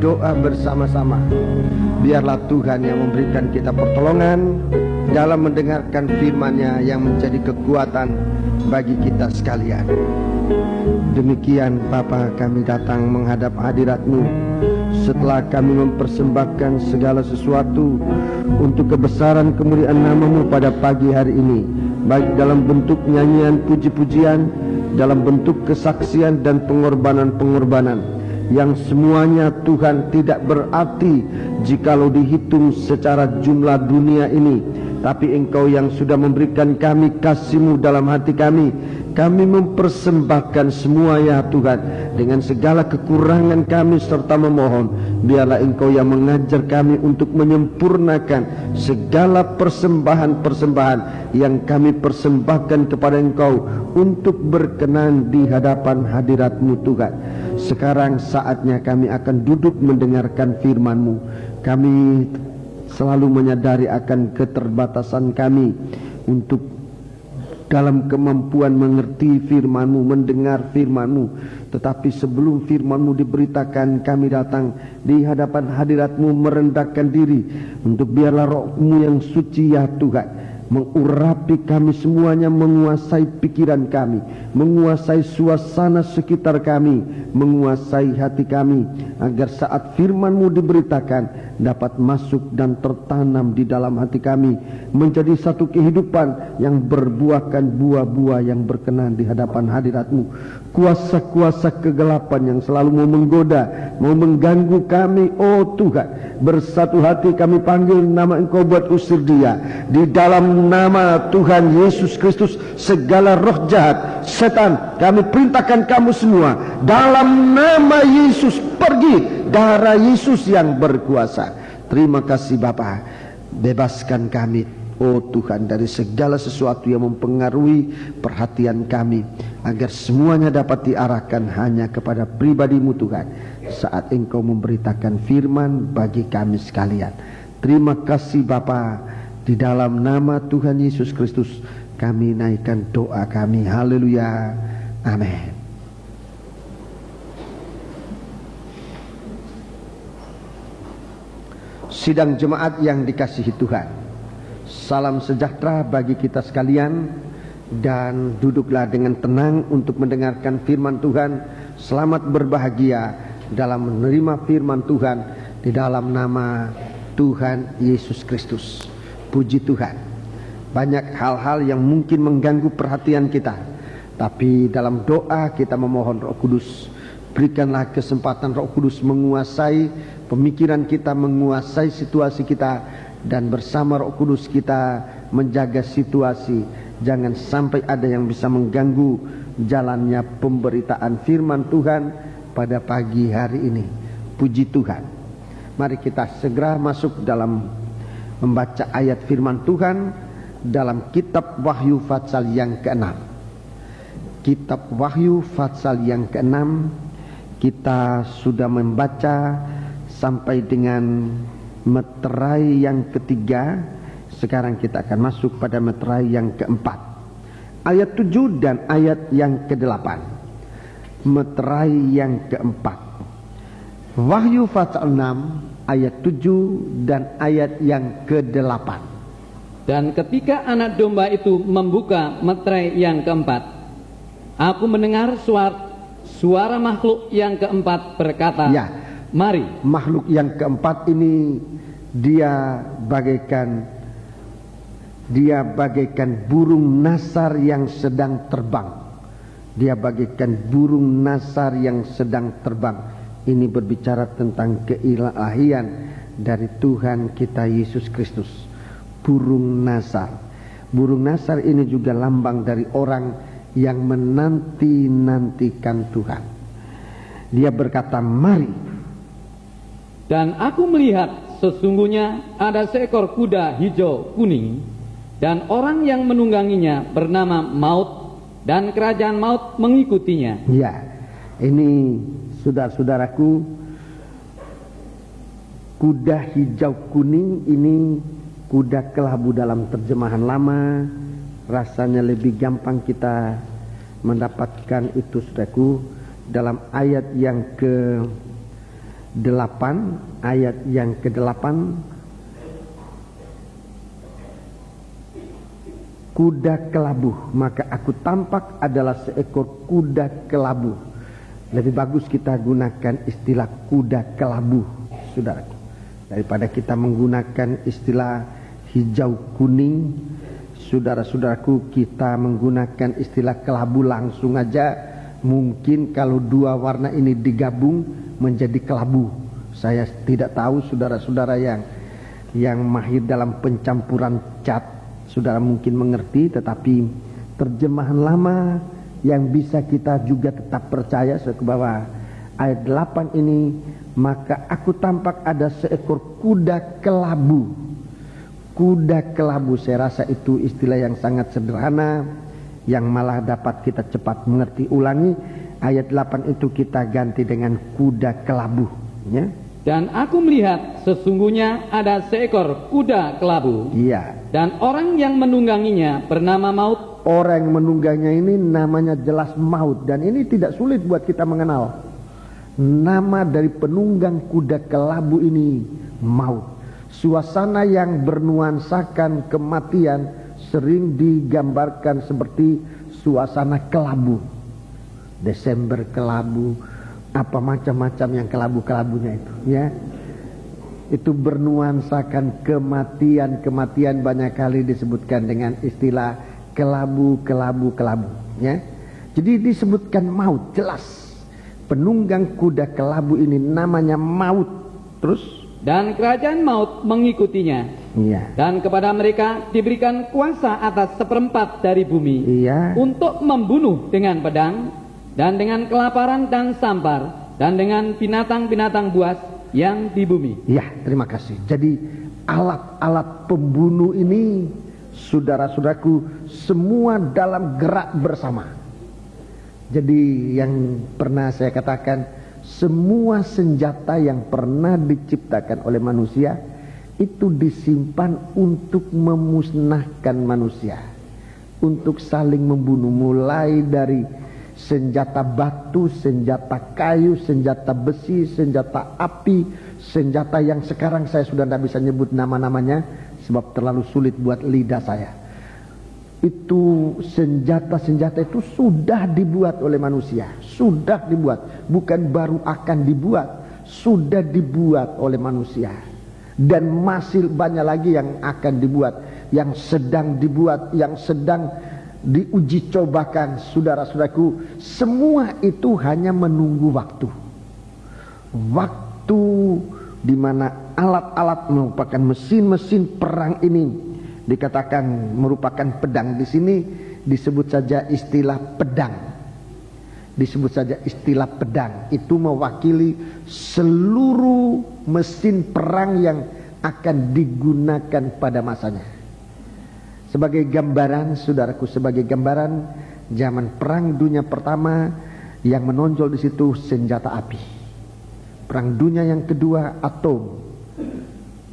berdoa bersama-sama. Biarlah Tuhan yang memberikan kita pertolongan dalam mendengarkan firman-Nya yang menjadi kekuatan bagi kita sekalian. Demikian Bapa, kami datang menghadap hadirat-Mu setelah kami mempersembahkan segala sesuatu untuk kebesaran kemuliaan nama-Mu pada pagi hari ini, baik dalam bentuk nyanyian puji-pujian, dalam bentuk kesaksian dan pengorbanan-pengorbanan yang semuanya Tuhan tidak berarti jikalau dihitung secara jumlah dunia ini, tapi Engkau yang sudah memberikan kami kasih-Mu dalam hati kami. Kami mempersembahkan semua ya Tuhan, dengan segala kekurangan kami, serta memohon biarlah Engkau yang mengajar kami untuk menyempurnakan segala persembahan-persembahan yang kami persembahkan kepada Engkau untuk berkenan di hadapan hadirat-Mu Tuhan. Sekarang saatnya kami akan duduk mendengarkan firman-Mu. Kami selalu menyadari akan keterbatasan kami untuk dalam kemampuan mengerti firman-Mu, mendengar firman-Mu. Tetapi sebelum firman-Mu diberitakan, kami datang di hadapan hadirat-Mu merendahkan diri untuk biarlah Roh-Mu yang suci ya Tuhan mengurapi kami semuanya, menguasai pikiran kami, menguasai suasana sekitar kami, menguasai hati kami, agar saat firman-Mu diberitakan dapat masuk dan tertanam di dalam hati kami, menjadi satu kehidupan yang berbuahkan buah-buah yang berkenan di hadapan hadirat-Mu. Kuasa-kuasa kegelapan yang selalu mau menggoda, mau mengganggu kami, oh Tuhan, bersatu hati kami panggil nama Engkau buat usir dia. Di dalam nama Tuhan Yesus Kristus, segala roh jahat, setan, kami perintahkan kamu semua dalam nama Yesus, pergi. Darah Yesus yang berkuasa. Terima kasih Bapa, bebaskan kami oh Tuhan dari segala sesuatu yang mempengaruhi perhatian kami, agar semuanya dapat diarahkan hanya kepada pribadi-Mu Tuhan saat Engkau memberitakan firman bagi kami sekalian. Terima kasih Bapa, di dalam nama Tuhan Yesus Kristus kami naikkan doa kami. Haleluya, amin. Sidang jemaat yang dikasihi Tuhan, salam sejahtera bagi kita sekalian, dan duduklah dengan tenang untuk mendengarkan firman Tuhan. Selamat berbahagia dalam menerima firman Tuhan di dalam nama Tuhan Yesus Kristus. Puji Tuhan. Banyak hal-hal yang mungkin mengganggu perhatian kita, tapi dalam doa kita memohon Roh Kudus, berikanlah kesempatan Roh Kudus menguasai pemikiran kita, menguasai situasi kita, dan bersama Roh Kudus kita menjaga situasi. Jangan sampai ada yang bisa mengganggu jalannya pemberitaan firman Tuhan pada pagi hari ini. Puji Tuhan. Mari kita segera masuk dalam membaca ayat firman Tuhan dalam kitab Wahyu Fatsal yang ke-6. Kitab Wahyu Fatsal yang ke-6, kita sudah membaca sampai dengan meterai yang ketiga. Sekarang kita akan masuk pada meterai yang keempat, ayat 7 dan ayat yang ke-8. Meterai yang keempat, Wahyu Fatsal 6 ayat 7 dan ayat yang ke-8. Dan ketika anak domba itu membuka meterai yang keempat, aku mendengar suara makhluk yang keempat berkata, ya, mari. Makhluk yang keempat ini dia bagaikan burung nasar yang sedang terbang. Dia bagaikan burung nasar yang sedang terbang. Ini berbicara tentang keilahian dari Tuhan kita Yesus Kristus. Burung nasar. Burung nasar ini juga lambang dari orang yang menanti-nantikan Tuhan. Dia berkata, mari. Dan aku melihat sesungguhnya ada seekor kuda hijau kuning, dan orang yang menungganginya bernama Maut, dan kerajaan maut mengikutinya. Ya, ini saudara-saudaraku, kuda hijau kuning ini kuda kelabu dalam terjemahan lama. Rasanya lebih gampang kita mendapatkan itu, saudaraku, dalam ayat yang 8 ayat yang ke-8. Kuda kelabu, maka aku tampak adalah seekor kuda kelabu. Lebih bagus kita gunakan istilah kuda kelabu, saudaraku, daripada kita menggunakan istilah hijau kuning. Saudara-saudaraku, kita menggunakan istilah kelabu langsung aja. Mungkin kalau dua warna ini digabung menjadi kelabu. Saya tidak tahu saudara-saudara yang mahir dalam pencampuran cat, saudara mungkin mengerti, tetapi terjemahan lama yang bisa kita juga tetap percaya ke bawah ayat 8 ini, maka aku tampak ada seekor kuda kelabu. Kuda kelabu, saya rasa itu istilah yang sangat sederhana, yang malah dapat kita cepat mengerti. Ulangi, ayat 8 itu kita ganti dengan kuda kelabu, ya. Dan aku melihat sesungguhnya ada seekor kuda kelabu. Iya. Dan orang yang menungganginya bernama Maut. Orang yang menungganginya ini namanya jelas Maut, dan ini tidak sulit buat kita mengenal. Nama dari penunggang kuda kelabu ini Maut. Suasana yang bernuansakan kematian sering digambarkan seperti suasana kelabu. Desember kelabu, apa macam-macam yang kelabu-kelabunya itu, ya. Itu bernuansakan kematian banyak kali disebutkan dengan istilah kelabu, ya. Jadi disebutkan Maut, jelas. Penunggang kuda kelabu ini namanya Maut. Terus? Dan kerajaan Maut mengikutinya. Iya. Dan kepada mereka diberikan kuasa atas 1/4 dari bumi. Iya. Untuk membunuh dengan pedang, dan dengan kelaparan dan sampar, dan dengan binatang-binatang buas yang di bumi. Ya, terima kasih. Jadi alat-alat pembunuh ini, saudara-saudaraku, semua dalam gerak bersama. Jadi yang pernah saya katakan, semua senjata yang pernah diciptakan oleh manusia itu disimpan untuk memusnahkan manusia, untuk saling membunuh, mulai dari senjata batu, senjata kayu, senjata besi, senjata api, senjata yang sekarang saya sudah tidak bisa nyebut nama-namanya sebab terlalu sulit buat lidah saya. Itu senjata-senjata itu sudah dibuat oleh manusia, sudah dibuat, bukan baru akan dibuat, sudah dibuat oleh manusia, dan masih banyak lagi yang akan dibuat, yang sedang dibuat, yang sedang diuji cobakan. Saudara-saudaraku, semua itu hanya menunggu waktu di mana alat-alat merupakan mesin-mesin perang ini dikatakan merupakan pedang. Di sini disebut saja istilah pedang. Disebut saja istilah pedang. Itu mewakili seluruh mesin perang yang akan digunakan pada masanya. Sebagai gambaran, saudaraku, sebagai gambaran zaman perang dunia pertama, yang menonjol di situ senjata api. Perang dunia yang kedua, atom.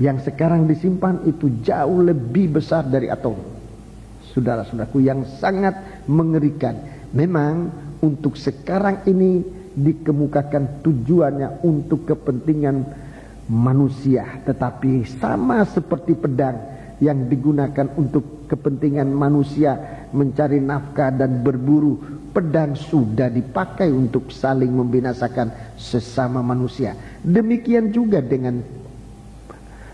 Yang sekarang disimpan itu jauh lebih besar dari atom. Saudara-saudaraku, yang sangat mengerikan. Memang untuk sekarang ini dikemukakan tujuannya untuk kepentingan manusia, tetapi sama seperti pedang yang digunakan untuk kepentingan manusia mencari nafkah dan berburu, pedang sudah dipakai untuk saling membinasakan sesama manusia. Demikian juga dengan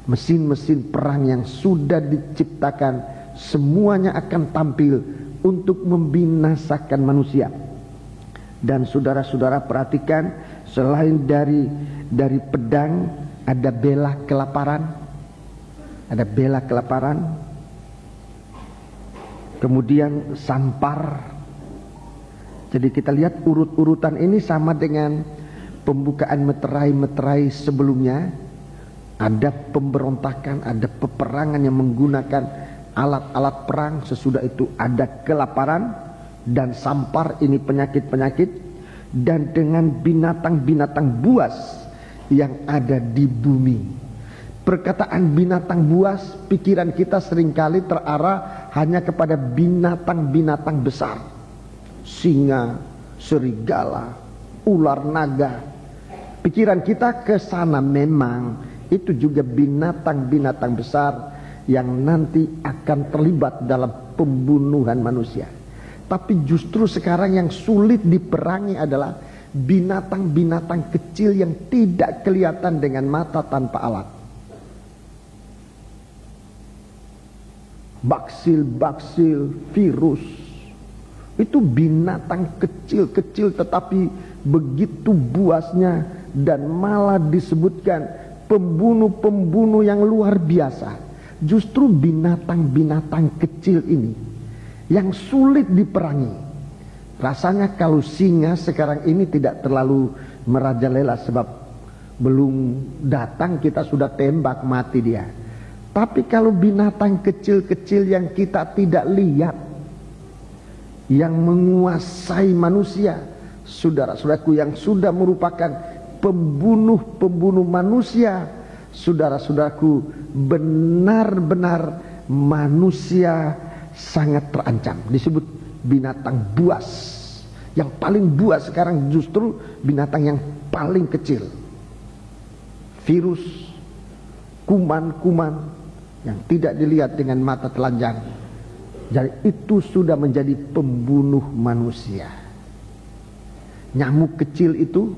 mesin-mesin perang yang sudah diciptakan, semuanya akan tampil untuk membinasakan manusia. Dan saudara-saudara perhatikan, selain dari pedang, ada bela kelaparan, kemudian sampar. Jadi kita lihat urut-urutan ini sama dengan pembukaan meterai-meterai sebelumnya. Ada pemberontakan, ada peperangan yang menggunakan alat-alat perang. Sesudah itu ada kelaparan dan sampar, ini penyakit-penyakit, dan dengan binatang-binatang buas yang ada di bumi. Perkataan binatang buas, pikiran kita seringkali terarah hanya kepada binatang-binatang besar. Singa, serigala, ular naga. Pikiran kita ke sana memang, itu juga binatang-binatang besar yang nanti akan terlibat dalam pembunuhan manusia. Tapi justru sekarang yang sulit diperangi adalah binatang-binatang kecil yang tidak kelihatan dengan mata tanpa alat. Baksil-baksil, virus, itu binatang kecil-kecil tetapi begitu buasnya, dan malah disebutkan pembunuh-pembunuh yang luar biasa. Justru binatang-binatang kecil ini yang sulit diperangi. Rasanya kalau singa sekarang ini tidak terlalu merajalela, sebab belum datang kita sudah tembak mati dia. Tapi kalau binatang kecil-kecil yang kita tidak lihat, yang menguasai manusia, saudara-saudaraku, yang sudah merupakan pembunuh-pembunuh manusia, saudara-saudaraku, benar-benar manusia sangat terancam. Disebut binatang buas. Yang paling buas sekarang justru binatang yang paling kecil. Virus, kuman-kuman yang tidak dilihat dengan mata telanjang. Jadi itu sudah menjadi pembunuh manusia. Nyamuk kecil itu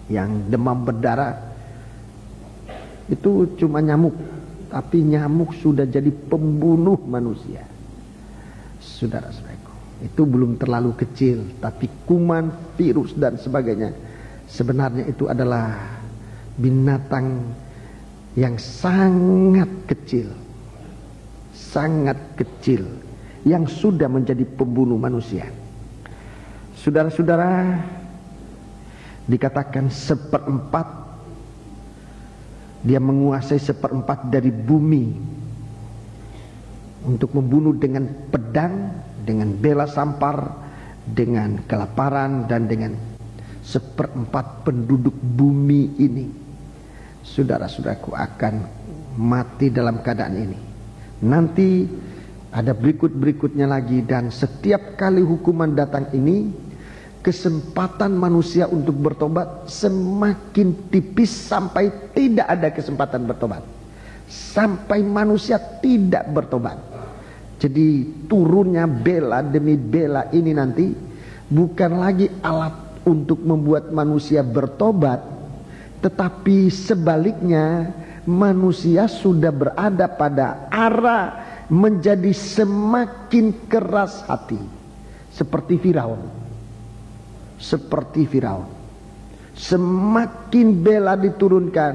yang demam berdarah, itu cuma nyamuk, tapi nyamuk sudah jadi pembunuh manusia. Saudara-saudaraku, itu belum terlalu kecil, tapi kuman, virus dan sebagainya, sebenarnya itu adalah binatang yang sangat kecil, yang sudah menjadi pembunuh manusia. Saudara-saudara, dikatakan 1/4, dia menguasai 1/4 dari bumi untuk membunuh dengan pedang, dengan bela sampar, dengan kelaparan, dan dengan 1/4 penduduk bumi ini. Saudara-saudaraku akan mati dalam keadaan ini. Nanti ada berikut-berikutnya lagi, dan setiap kali hukuman datang ini, kesempatan manusia untuk bertobat semakin tipis sampai tidak ada kesempatan bertobat. Sampai manusia tidak bertobat. Jadi turunnya bela demi bela ini nanti bukan lagi alat untuk membuat manusia bertobat, tetapi sebaliknya manusia sudah berada pada arah menjadi semakin keras hati, seperti Firaun. Semakin bela diturunkan,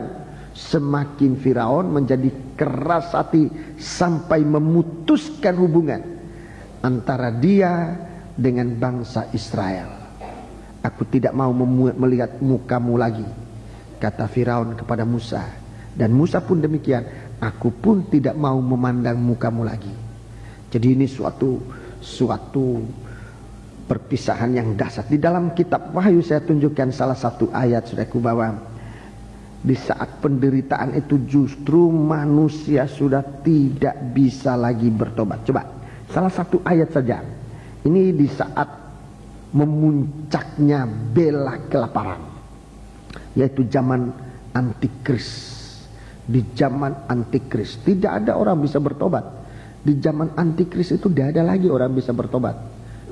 semakin Firaun menjadi keras hati sampai memutuskan hubungan antara dia dengan bangsa Israel. Aku tidak mau melihat mukamu lagi, kata Firaun kepada Musa. Dan Musa pun demikian, aku pun tidak mau memandang mukamu lagi. Jadi ini suatu perpisahan yang dahsyat. Di dalam kitab Wahyu saya tunjukkan salah satu ayat, saudaraku, bahwa di saat penderitaan itu justru manusia sudah tidak bisa lagi bertobat. Coba salah satu ayat saja. Ini di saat memuncaknya bela kelaparan, yaitu zaman Antikris. Di zaman Antikris tidak ada orang bisa bertobat. Di zaman Antikris itu tidak ada lagi orang bisa bertobat.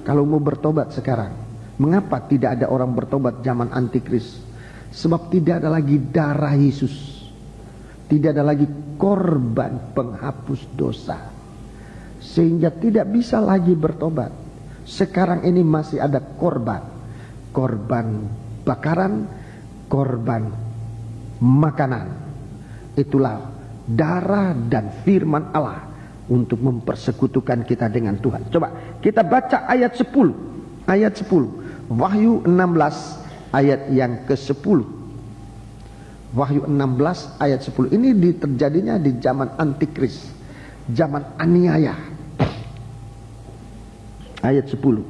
Kalau mau bertobat sekarang, mengapa tidak ada orang bertobat zaman Antikris? Sebab tidak ada lagi darah Yesus, tidak ada lagi korban penghapus dosa, sehingga tidak bisa lagi bertobat. Sekarang ini masih ada korban bakaran, korban makanan. Itulah darah dan firman Allah untuk mempersekutukan kita dengan Tuhan. Coba kita baca ayat 10. Ayat 10. Wahyu 16 ayat yang ke-10. Wahyu 16 ayat 10. Ini terjadinya di zaman Antikris, zaman aniaya. Ayat 10.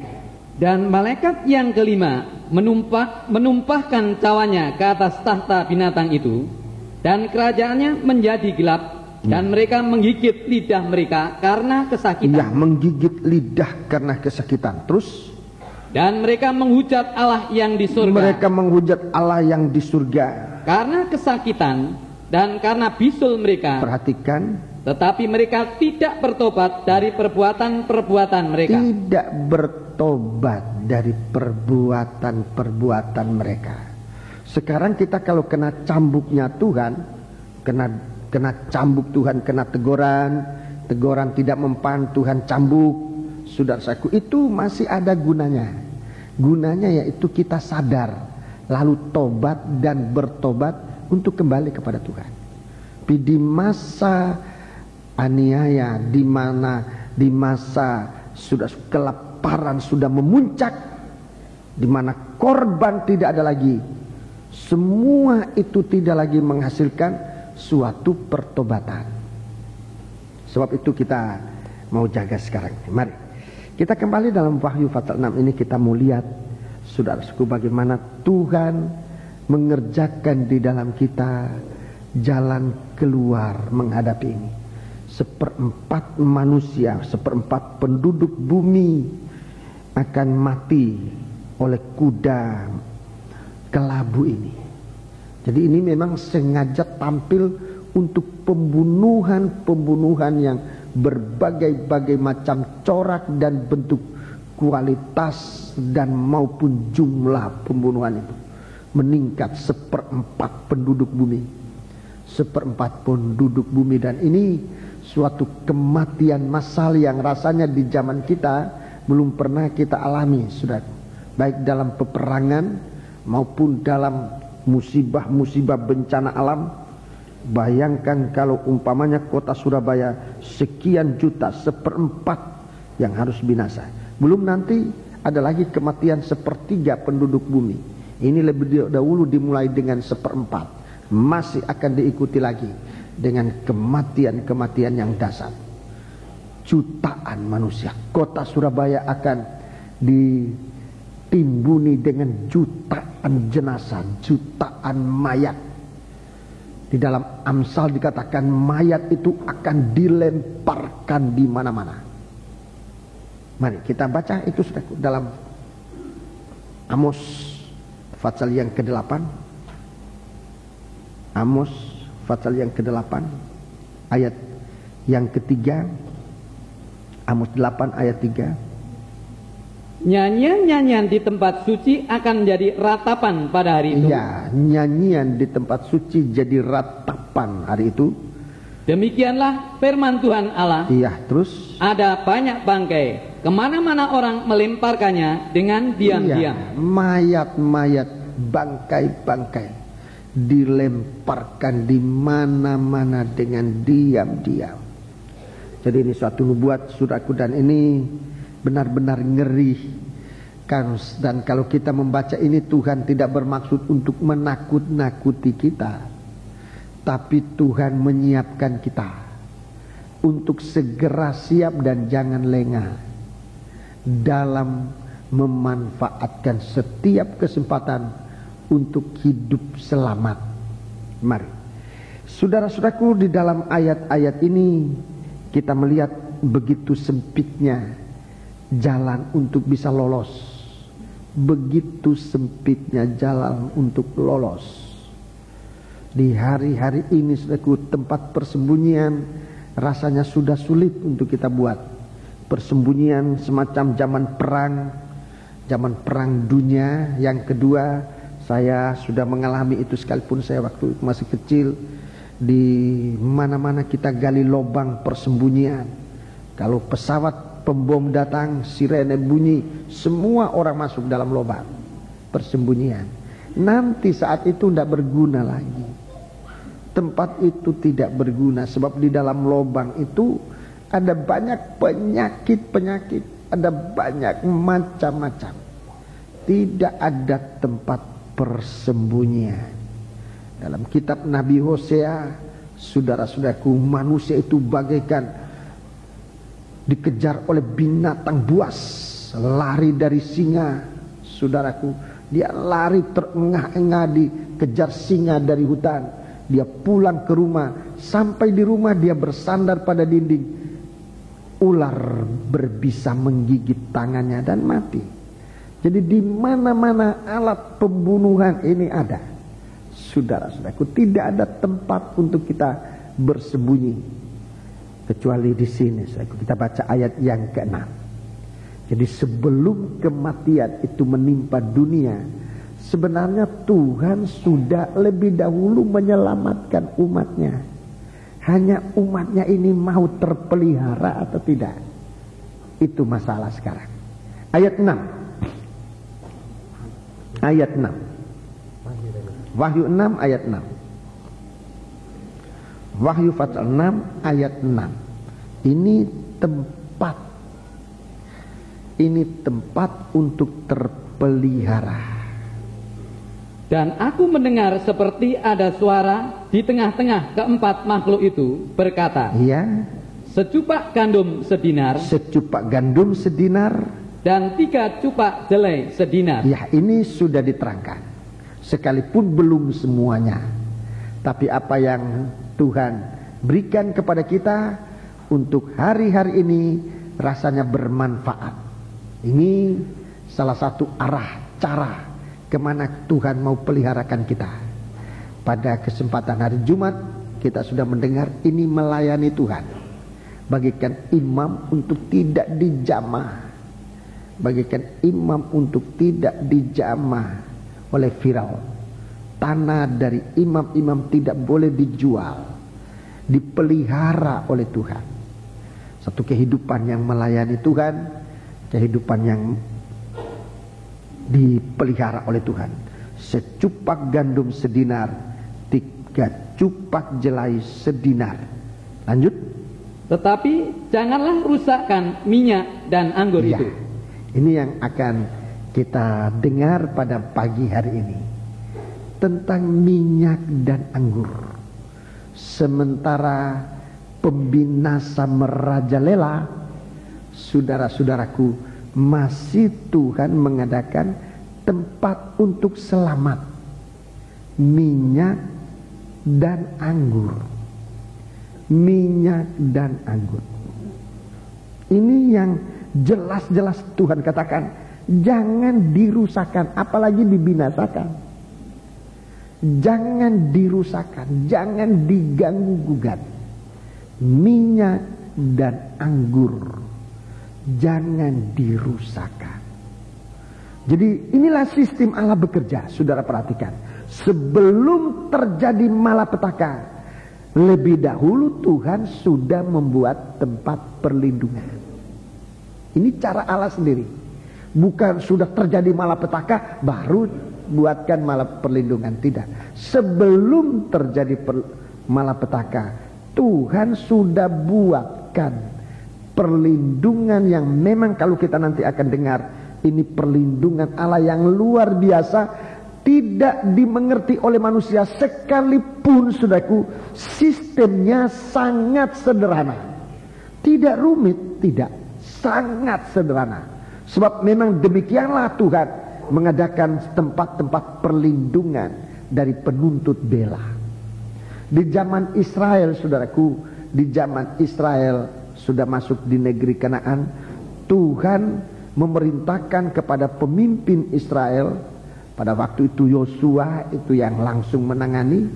Dan malaikat yang kelima menumpahkan cawanya ke atas tahta binatang itu, dan kerajaannya menjadi gelap, dan mereka menggigit lidah mereka karena kesakitan. Ya, menggigit lidah karena kesakitan. Terus Dan mereka menghujat Allah yang di surga. Mereka menghujat Allah yang di surga. Karena kesakitan dan karena bisul mereka. Perhatikan. Tetapi mereka tidak bertobat dari perbuatan-perbuatan mereka. Tidak bertobat dari perbuatan-perbuatan mereka. Sekarang kita kalau kena cambuknya Tuhan, kena cambuk Tuhan, kena teguran tidak mempan, Tuhan cambuk. Saudaraku, itu masih ada gunanya. Gunanya yaitu kita sadar, lalu tobat dan bertobat untuk kembali kepada Tuhan. Tapi di masa aniaya, di masa sudah kelaparan sudah memuncak, di mana korban tidak ada lagi, semua itu tidak lagi menghasilkan suatu pertobatan. Sebab itu kita mau jaga sekarang. Mari kita kembali dalam Wahyu pasal 6 ini, kita mau lihat saudaraku bagaimana Tuhan mengerjakan di dalam kita jalan keluar menghadapi ini. 1/4 manusia, 1/4 penduduk bumi akan mati oleh kuda kelabu ini. Jadi ini memang sengaja tampil untuk pembunuhan yang berbagai-bagai macam corak dan bentuk, kualitas dan maupun jumlah pembunuhan itu meningkat 1/4 penduduk bumi. 1/4 penduduk bumi, dan ini suatu kematian massal yang rasanya di zaman kita belum pernah kita alami, saudara. Baik dalam peperangan maupun dalam musibah-musibah bencana alam. Bayangkan kalau umpamanya kota Surabaya sekian juta, 1/4 yang harus binasa. Belum nanti ada lagi kematian 1/3 penduduk bumi. Ini lebih dahulu dimulai dengan 1/4. Masih akan diikuti lagi dengan kematian-kematian yang dahsyat. Jutaan manusia. Kota Surabaya akan ditimbuni dengan jutaan jenazah, jutaan mayat. Di dalam Amsal dikatakan mayat itu akan dilemparkan di mana-mana. Mari kita baca itu dalam Amos pasal yang ke-8. Amos pasal yang ke-8 ayat yang ke-3. Amos 8 ayat 3. Nyanyian-nyanyian di tempat suci akan menjadi ratapan pada hari itu. Ya, nyanyian di tempat suci jadi ratapan hari itu. Demikianlah firman Tuhan Allah. Iya, terus ada banyak bangkai, kemana-mana orang melemparkannya dengan diam-diam. Iya, mayat-mayat, bangkai-bangkai dilemparkan di mana-mana dengan diam-diam. Jadi ini suatu nubuat, saudaraku, dan ini benar-benar ngeri. Dan kalau kita membaca ini, Tuhan tidak bermaksud untuk menakut-nakuti kita, tapi Tuhan menyiapkan kita untuk segera siap dan jangan lengah dalam memanfaatkan setiap kesempatan untuk hidup selamat. Mari, saudara-saudaraku, di dalam ayat-ayat ini kita melihat begitu sempitnya jalan untuk bisa lolos. Begitu sempitnya jalan untuk lolos. Di hari-hari ini, saudaraku, tempat persembunyian rasanya sudah sulit untuk kita buat. Persembunyian semacam zaman perang dunia yang kedua. Saya sudah mengalami itu sekalipun saya waktu masih kecil. Di mana-mana kita gali lubang persembunyian. Kalau pesawat pembom datang, sirene bunyi, semua orang masuk dalam lubang persembunyian. Nanti saat itu tidak berguna lagi. Tempat itu tidak berguna, sebab di dalam lubang itu ada banyak penyakit-penyakit, ada banyak macam-macam. Tidak ada tempat persembunyian. Dalam kitab Nabi Hosea, saudara-saudaraku, manusia itu bagaikan dikejar oleh binatang buas, lari dari singa. Saudaraku, dia lari terengah-engah dikejar singa dari hutan. Dia pulang ke rumah, sampai di rumah dia bersandar pada dinding. Ular berbisa menggigit tangannya dan mati. Jadi di mana-mana alat pembunuhan ini ada, saudara-saudaraku, tidak ada tempat untuk kita bersembunyi kecuali di sini. Kita baca ayat yang ke-6. Jadi sebelum kematian itu menimpa dunia, sebenarnya Tuhan sudah lebih dahulu menyelamatkan umatnya. Hanya umatnya ini mau terpelihara atau tidak, itu masalah sekarang. Ayat 6. Ayat 6. Wahyu 6 ayat 6. Wahyu pasal 6 ayat 6. Ini tempat untuk terpelihara. Dan aku mendengar seperti ada suara di tengah-tengah keempat makhluk itu berkata, Ya, secupak gandum sedinar, secupak gandum sedinar, dan 3 cupak jelai sedinar. ya, ini sudah diterangkan. Sekalipun belum semuanya, tapi apa yang Tuhan berikan kepada kita untuk hari-hari ini rasanya bermanfaat. Ini salah satu arah, cara kemana Tuhan mau peliharakan kita. Pada kesempatan hari Jumat kita sudah mendengar ini melayani Tuhan. Bagikan imam untuk tidak dijamah. Bagikan imam untuk tidak dijamah oleh Firaun. Tanah dari imam-imam tidak boleh dijual. Dipelihara oleh Tuhan. Satu kehidupan yang melayani Tuhan, kehidupan yang dipelihara oleh Tuhan. Secupak gandum sedinar, 3 cupak jelai sedinar. Lanjut. Tetapi janganlah rusakkan minyak dan anggur Ya, itu. ini yang akan kita dengar pada pagi hari ini, tentang minyak dan anggur. Sementara pembinasa merajalela, saudara-saudaraku, masih Tuhan mengadakan tempat untuk selamat. Minyak dan anggur. Minyak dan anggur. Ini yang jelas-jelas Tuhan katakan, jangan dirusakkan, apalagi dibinasakan. Jangan dirusakkan, jangan diganggu-gugat. Minyak dan anggur jangan dirusakkan. Jadi inilah sistem Allah bekerja, saudara perhatikan. Sebelum terjadi malapetaka, lebih dahulu Tuhan sudah membuat tempat perlindungan. Ini cara Allah sendiri. Bukan sudah terjadi malapetaka baru buatkan perlindungan, tidak. Sebelum terjadi malapetaka, Tuhan sudah buatkan perlindungan yang memang kalau kita nanti akan dengar, ini perlindungan Allah yang luar biasa, tidak dimengerti oleh manusia sekalipun. Saudaraku, sistemnya sangat sederhana, tidak rumit, tidak, sangat sederhana. Sebab memang demikianlah Tuhan mengadakan tempat-tempat perlindungan dari penuntut bela. Di zaman Israel, saudaraku, di zaman Israel sudah masuk di negeri Kanaan, Tuhan memerintahkan kepada pemimpin Israel, pada waktu itu Yosua itu yang langsung menangani,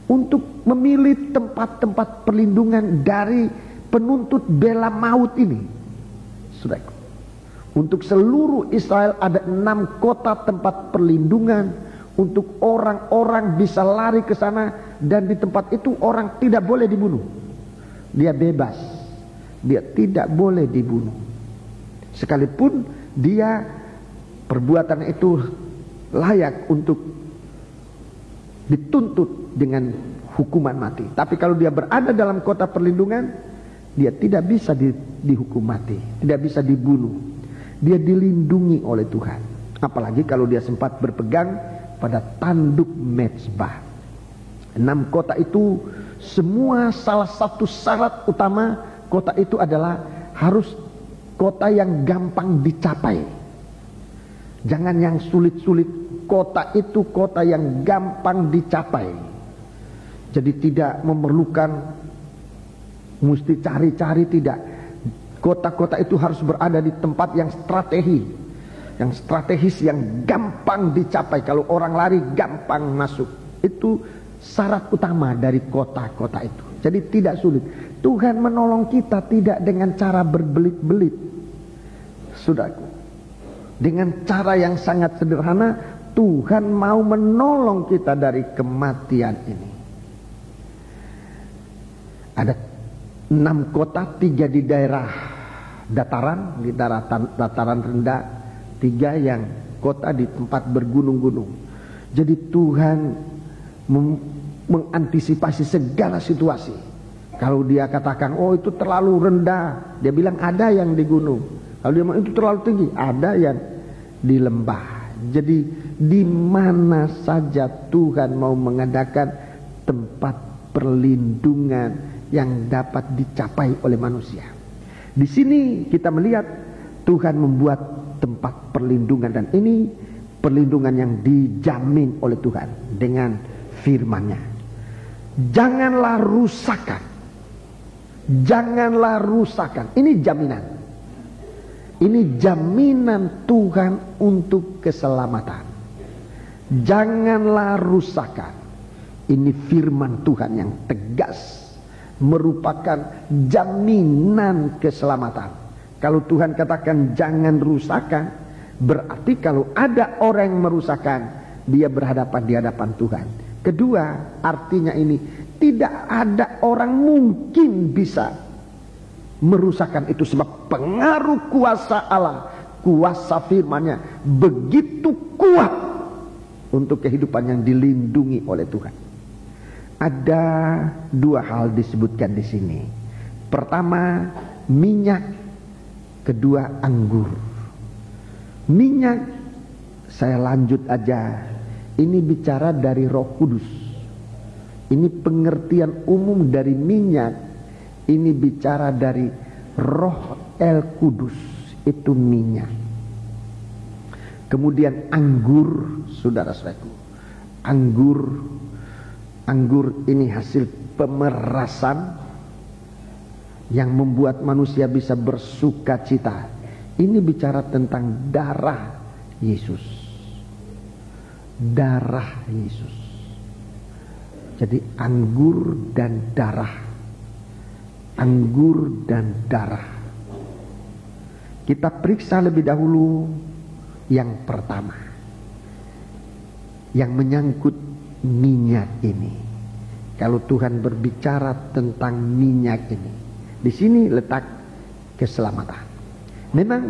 untuk memilih tempat-tempat perlindungan dari penuntut bela maut ini. Saudaraku, untuk seluruh Israel ada 6 kota tempat perlindungan untuk orang-orang bisa lari ke sana, dan di tempat itu orang tidak boleh dibunuh. Dia bebas, dia tidak boleh dibunuh. Sekalipun dia perbuatan itu layak untuk dituntut dengan hukuman mati. Tapi kalau dia berada dalam kota perlindungan, dia tidak bisa dihukum mati, tidak bisa dibunuh. Dia dilindungi oleh Tuhan. Apalagi kalau dia sempat berpegang pada tanduk mezbah. 6 kota itu semua salah satu syarat utama kota itu adalah harus kota yang gampang dicapai. Jangan yang sulit-sulit. Kota itu kota yang gampang dicapai. Jadi tidak memerlukan mesti cari-cari, tidak. Kota-kota itu harus berada di tempat yang strategi. yang strategis, yang gampang dicapai. Kalau orang lari gampang masuk. Itu syarat utama dari kota-kota itu. Jadi tidak sulit. Tuhan menolong kita tidak dengan cara berbelit-belit, saudaraku. Dengan cara yang sangat sederhana, Tuhan mau menolong kita dari kematian ini. Ada 6 kota, 3 di daerah dataran, di dataran rendah, 3 yang kota di tempat bergunung-gunung. Jadi Tuhan mengantisipasi segala situasi. Kalau dia katakan, oh itu terlalu rendah, dia bilang ada yang di gunung. Kalau dia bilang itu terlalu tinggi, ada yang di lembah. Jadi di mana saja Tuhan mau mengadakan tempat perlindungan yang dapat dicapai oleh manusia. Di sini kita melihat Tuhan membuat tempat perlindungan, dan ini perlindungan yang dijamin oleh Tuhan dengan firman-Nya. Janganlah rusakan. Janganlah rusakan. Ini jaminan. Ini jaminan Tuhan untuk keselamatan. Janganlah rusakan. Ini firman Tuhan yang tegas, merupakan jaminan keselamatan. Kalau Tuhan katakan jangan rusakan, berarti kalau ada orang yang merusakkan, dia berhadapan di hadapan Tuhan. Kedua, artinya ini tidak ada orang mungkin bisa merusakkan itu, sebab pengaruh kuasa Allah, kuasa firman-Nya begitu kuat untuk kehidupan yang dilindungi oleh Tuhan. Ada 2 hal disebutkan di sini. Pertama, minyak, kedua anggur. Minyak, saya lanjut aja. Ini bicara dari Roh Kudus. Ini pengertian umum dari minyak. Ini bicara dari Roh El Kudus. Itu minyak. Kemudian anggur, saudara-saudaraku. Anggur ini hasil pemerasan yang membuat manusia bisa bersuka cita. Ini bicara tentang darah Yesus. Darah Yesus. Jadi anggur dan darah. Anggur dan darah. Kita periksa lebih dahulu yang pertama, yang menyangkut minyak ini. Kalau Tuhan berbicara tentang minyak ini, di sini letak keselamatan. Memang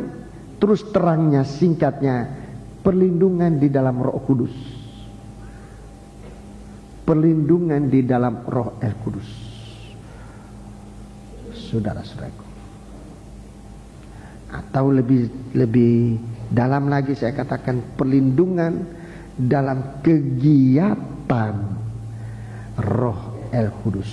terus terangnya, singkatnya, perlindungan di dalam Roh Kudus. Perlindungan di dalam Roh El Kudus. Saudara-saudaraku. Atau lebih dalam lagi saya katakan perlindungan dalam kegiatan Roh El Kudus.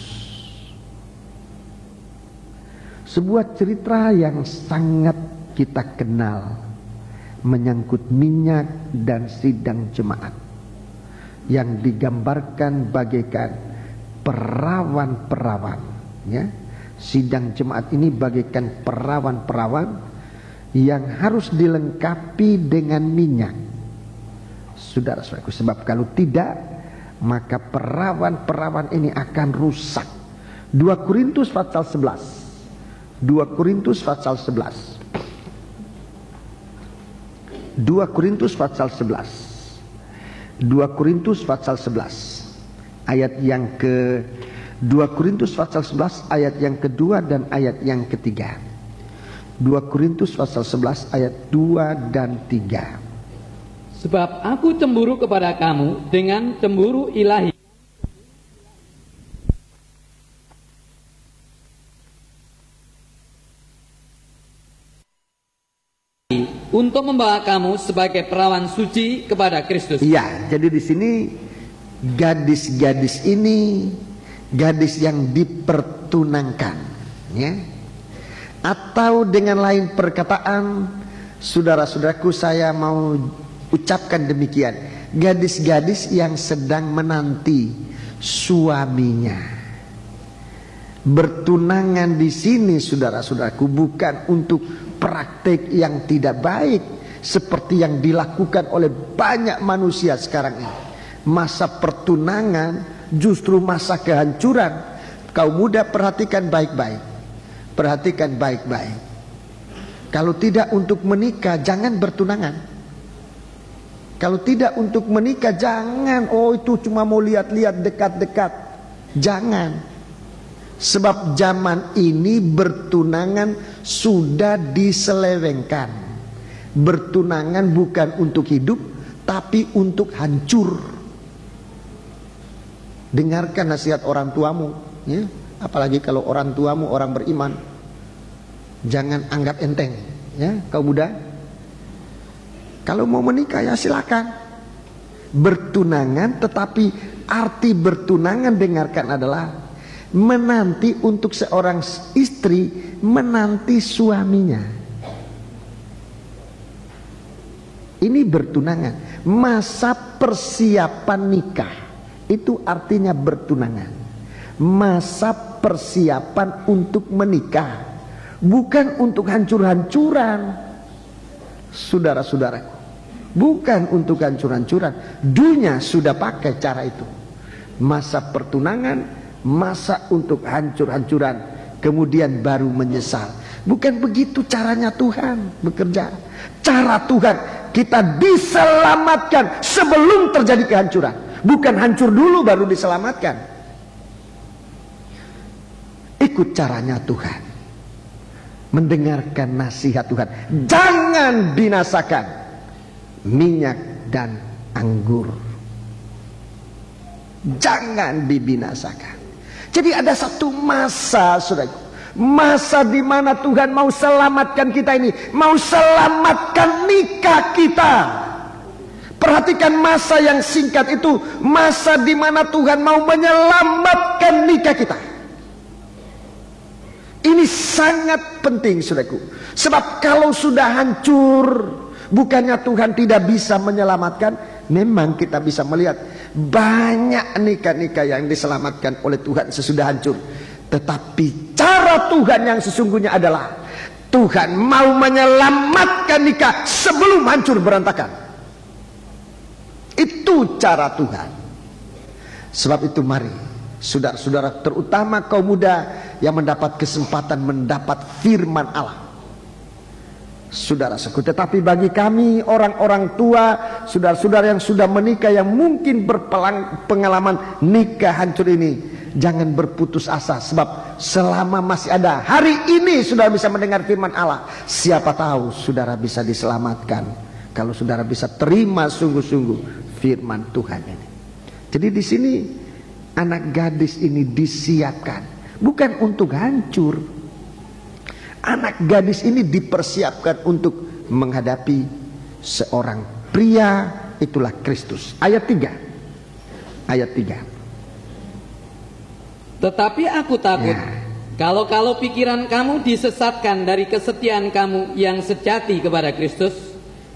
Sebuah cerita yang sangat kita kenal menyangkut minyak dan sidang jemaat, yang digambarkan bagaikan perawan-perawan, ya. Sidang jemaat ini bagaikan perawan-perawan yang harus dilengkapi dengan minyak. Saudara-saudaraku, sebab kalau tidak, maka perawan-perawan ini akan rusak. 2 Korintus pasal 11. 2 Korintus pasal 11. 2 Korintus pasal 11. 2 Korintus pasal 11 ayat yang ke 2 Korintus pasal 11 ayat yang kedua dan ayat yang ketiga. 2 Korintus pasal 11 ayat 2 dan 3. Sebab aku cemburu kepada kamu dengan cemburu ilahi, untuk membawa kamu sebagai perawan suci kepada Kristus. Iya, jadi di sini gadis-gadis ini gadis yang dipertunangkan, ya. Atau dengan lain perkataan, saudara-saudaraku, saya mau ucapkan demikian, gadis-gadis yang sedang menanti suaminya. Bertunangan di sini, saudara-saudaraku, bukan untuk praktik yang tidak baik, seperti yang dilakukan oleh banyak manusia sekarang ini. Masa pertunangan justru masa kehancuran. Kaum muda, perhatikan baik-baik. Perhatikan baik-baik. Kalau tidak untuk menikah, jangan bertunangan. Kalau tidak untuk menikah, jangan. Oh, itu cuma mau lihat-lihat dekat-dekat. Jangan. Sebab zaman ini bertunangan sudah diselewengkan. Bertunangan bukan untuk hidup, tapi untuk hancur. Dengarkan nasihat orang tuamu, ya. Apalagi kalau orang tuamu orang beriman. Jangan anggap enteng, ya, kaum muda. Kalau mau menikah ya silakan. Bertunangan, tetapi arti bertunangan, dengarkan, adalah menanti untuk seorang istri menanti suaminya. Ini bertunangan, masa persiapan nikah. Itu artinya bertunangan. Masa persiapan untuk menikah, bukan untuk hancur-hancuran. Saudara-saudaraku, bukan untuk hancur-hancuran. Dunia sudah pakai cara itu. Masa pertunangan, masa untuk hancur-hancuran, kemudian baru menyesal. Bukan begitu caranya Tuhan bekerja. Cara Tuhan, kita diselamatkan sebelum terjadi kehancuran. Bukan hancur dulu baru diselamatkan. Ikut caranya Tuhan. Mendengarkan nasihat Tuhan. Jangan binasakan minyak dan anggur. Jangan dibinasakan. Jadi ada satu masa, saudaraku, masa di mana Tuhan mau selamatkan kita ini, mau selamatkan nikah kita. Perhatikan masa yang singkat itu, masa di mana Tuhan mau menyelamatkan nikah kita. Ini sangat penting, saudaraku. Sebab kalau sudah hancur, bukannya Tuhan tidak bisa menyelamatkan. Memang kita bisa melihat banyak nikah-nikah yang diselamatkan oleh Tuhan sesudah hancur. Tetapi cara Tuhan yang sesungguhnya adalah Tuhan mau menyelamatkan nikah sebelum hancur berantakan. Itu cara Tuhan. Sebab itu mari, saudara-saudara, terutama kaum muda yang mendapat kesempatan mendapat firman Allah, saudara-saudaraku. Tetapi bagi kami orang-orang tua, saudara-saudara yang sudah menikah, yang mungkin berpengalaman nikah hancur ini, jangan berputus asa. Sebab selama masih ada hari ini, saudara bisa mendengar firman Allah. Siapa tahu saudara bisa diselamatkan kalau saudara bisa terima sungguh-sungguh firman Tuhan ini. Jadi di sini anak gadis ini disiapkan bukan untuk hancur. Anak gadis ini dipersiapkan untuk menghadapi seorang pria, itulah Kristus. Ayat 3. Ayat 3. Tetapi aku takut, kalau pikiran kamu disesatkan dari kesetiaan kamu yang sejati kepada Kristus,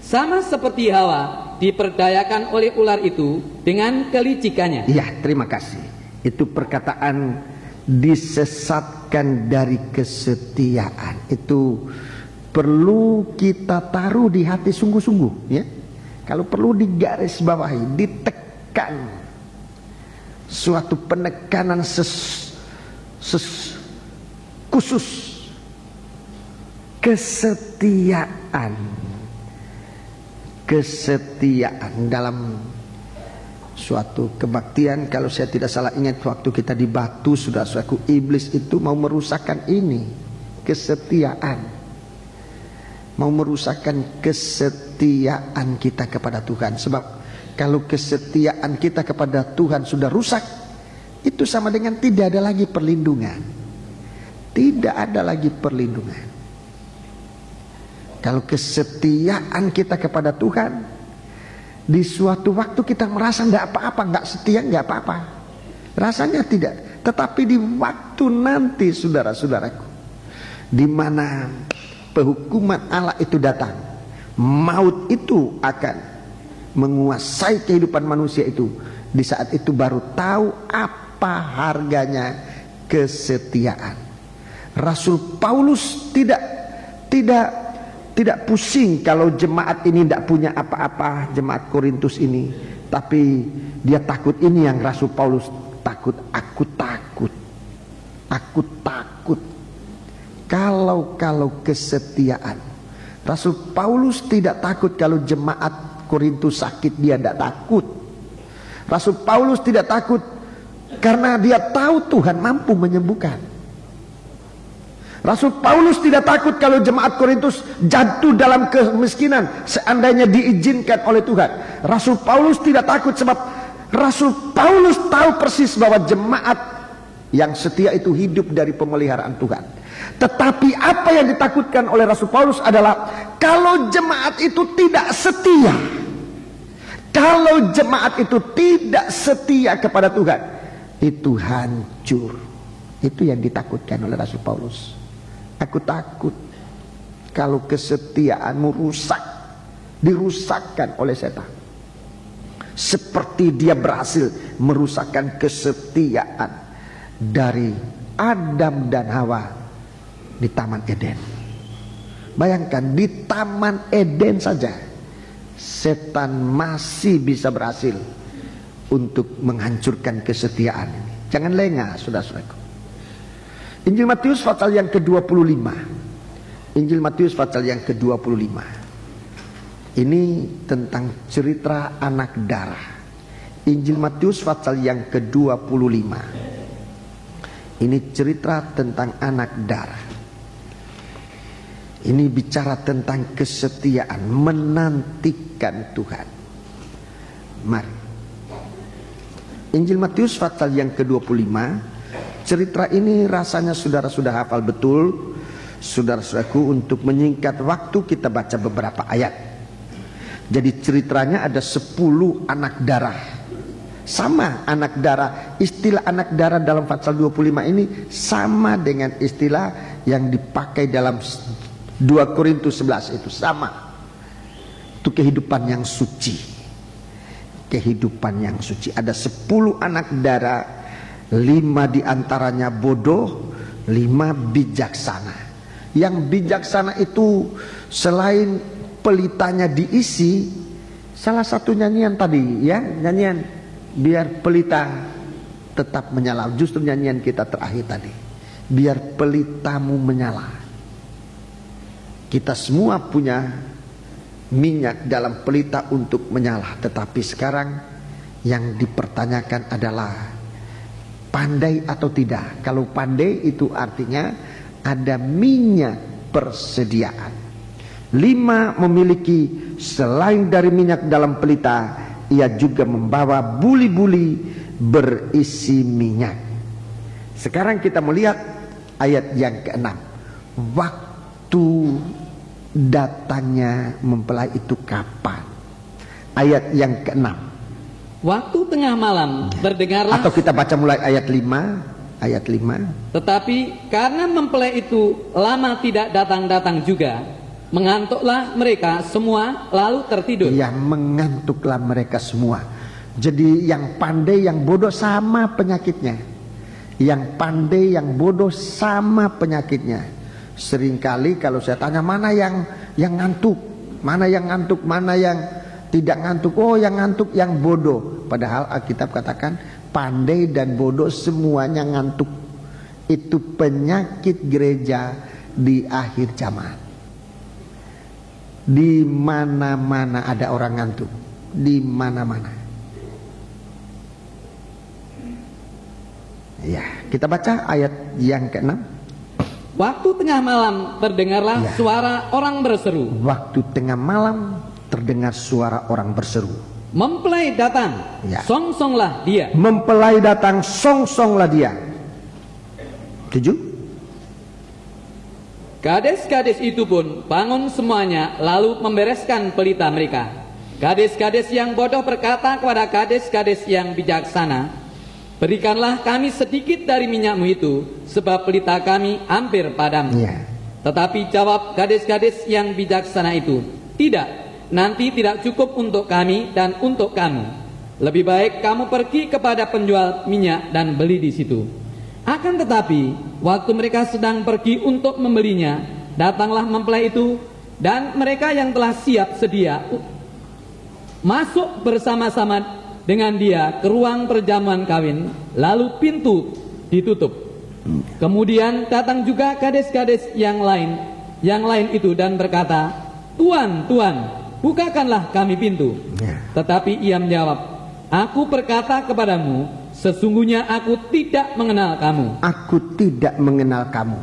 sama seperti Hawa diperdayakan oleh ular itu dengan kelicikannya. Iya, terima kasih. Itu perkataan disesatkan dari kesetiaan. Itu perlu kita taruh di hati sungguh-sungguh, ya. Kalau perlu digaris bawahi, ditekan. Suatu penekanan khusus. Kesetiaan. Kesetiaan dalam suatu kebaktian, kalau saya tidak salah ingat waktu kita di Batu, saudara-saudaraku, iblis itu mau merusakkan ini, kesetiaan, mau merusakkan kesetiaan kita kepada Tuhan. Sebab kalau kesetiaan kita kepada Tuhan sudah rusak, itu sama dengan tidak ada lagi perlindungan. Tidak ada lagi perlindungan. Kalau kesetiaan kita kepada Tuhan, di suatu waktu kita merasa enggak apa-apa, enggak setia, enggak apa-apa, rasanya tidak. Tetapi di waktu nanti, saudara-saudaraku, di mana penghukuman Allah itu datang, maut itu akan menguasai kehidupan manusia itu. Di saat itu baru tahu apa harganya kesetiaan. Rasul Paulus tidak tidak pusing kalau jemaat ini tidak punya apa-apa, jemaat Korintus ini. Tapi dia takut. Ini yang Rasul Paulus takut. Aku takut. Aku takut. Kalau kesetiaan. Rasul Paulus tidak takut kalau jemaat Korintus sakit, dia tidak takut. Rasul Paulus tidak takut karena dia tahu Tuhan mampu menyembuhkan. Rasul Paulus tidak takut kalau jemaat Korintus jatuh dalam kemiskinan seandainya diizinkan oleh Tuhan. Rasul Paulus tidak takut sebab Rasul Paulus tahu persis bahwa jemaat yang setia itu hidup dari pemeliharaan Tuhan. Tetapi apa yang ditakutkan oleh Rasul Paulus adalah kalau jemaat itu tidak setia. Kalau jemaat itu tidak setia kepada Tuhan, itu hancur. Itu yang ditakutkan oleh Rasul Paulus. Aku takut kalau kesetiaanmu rusak, dirusakkan oleh setan. Seperti dia berhasil merusakkan kesetiaan dari Adam dan Hawa di Taman Eden. Bayangkan, di Taman Eden saja setan masih bisa berhasil untuk menghancurkan kesetiaan ini. Jangan lengah, saudara-saudaraku. Injil Matius pasal yang ke-25. Injil Matius pasal yang ke-25. Ini tentang cerita anak darah. Injil Matius pasal yang ke-25. Ini cerita tentang anak darah. Ini bicara tentang kesetiaan, menantikan Tuhan. Mari. Injil Matius pasal yang ke-25. Cerita ini rasanya saudara sudah hafal betul, saudara-saudaraku. Untuk menyingkat waktu, kita baca beberapa ayat. Jadi ceritanya ada 10 anak darah. Sama anak darah. Istilah anak darah dalam pasal 25 ini sama dengan istilah yang dipakai dalam 2 Korintus 11 itu. Sama. Itu kehidupan yang suci. Kehidupan yang suci. Ada 10 anak darah. 5 diantaranya bodoh, 5 bijaksana. Yang bijaksana itu selain pelitanya diisi, salah satu nyanyian tadi ya, nyanyian biar pelita tetap menyala. Justru nyanyian kita terakhir tadi, biar pelitamu menyala. Kita semua punya minyak dalam pelita untuk menyala. Tetapi sekarang yang dipertanyakan adalah pandai atau tidak. Kalau pandai itu artinya ada minyak persediaan. 5 memiliki selain dari minyak dalam pelita, ia juga membawa buli-buli berisi minyak. Sekarang kita melihat ayat yang ke-6. Waktu datangnya mempelai itu kapan? Ayat yang ke-6. Waktu tengah malam terdengarlah. Atau kita baca mulai ayat 5. Ayat 5. Tetapi karena mempelai itu lama tidak datang-datang juga, mengantuklah mereka semua lalu tertidur. Ya, mengantuklah mereka semua. Jadi yang pandai yang bodoh sama penyakitnya. Yang pandai yang bodoh sama penyakitnya. Seringkali kalau saya tanya mana yang ngantuk, mana yang ngantuk, mana yang tidak ngantuk, oh yang ngantuk yang bodoh. Padahal Alkitab katakan pandai dan bodoh semuanya ngantuk. Itu penyakit gereja di akhir zaman. Di mana-mana ada orang ngantuk, di mana-mana. Ya, kita baca ayat yang ke-6. Waktu tengah malam terdengarlah suara orang berseru. Waktu tengah malam terdengar suara orang berseru. Mempelai datang, song-songlah dia. Mempelai datang, song-songlah dia. 7. Gadis-gadis itu pun bangun semuanya lalu membereskan pelita mereka. Gadis-gadis yang bodoh berkata kepada gadis-gadis yang bijaksana, berikanlah kami sedikit dari minyakmu itu, sebab pelita kami hampir padam. Tetapi jawab gadis-gadis yang bijaksana itu, tidak. Nanti tidak cukup untuk kami dan untuk kamu. Lebih baik kamu pergi kepada penjual minyak dan beli di situ. Akan tetapi waktu mereka sedang pergi untuk membelinya, datanglah mempelai itu, dan mereka yang telah siap sedia masuk bersama-sama dengan dia ke ruang perjamuan kawin, lalu pintu ditutup. Kemudian datang juga gadis-gadis yang lain itu dan berkata, Tuan, Tuan, bukakanlah kami pintu. Tetapi ia menjawab, Aku berkata kepadamu, sesungguhnya aku tidak mengenal kamu. Aku tidak mengenal kamu.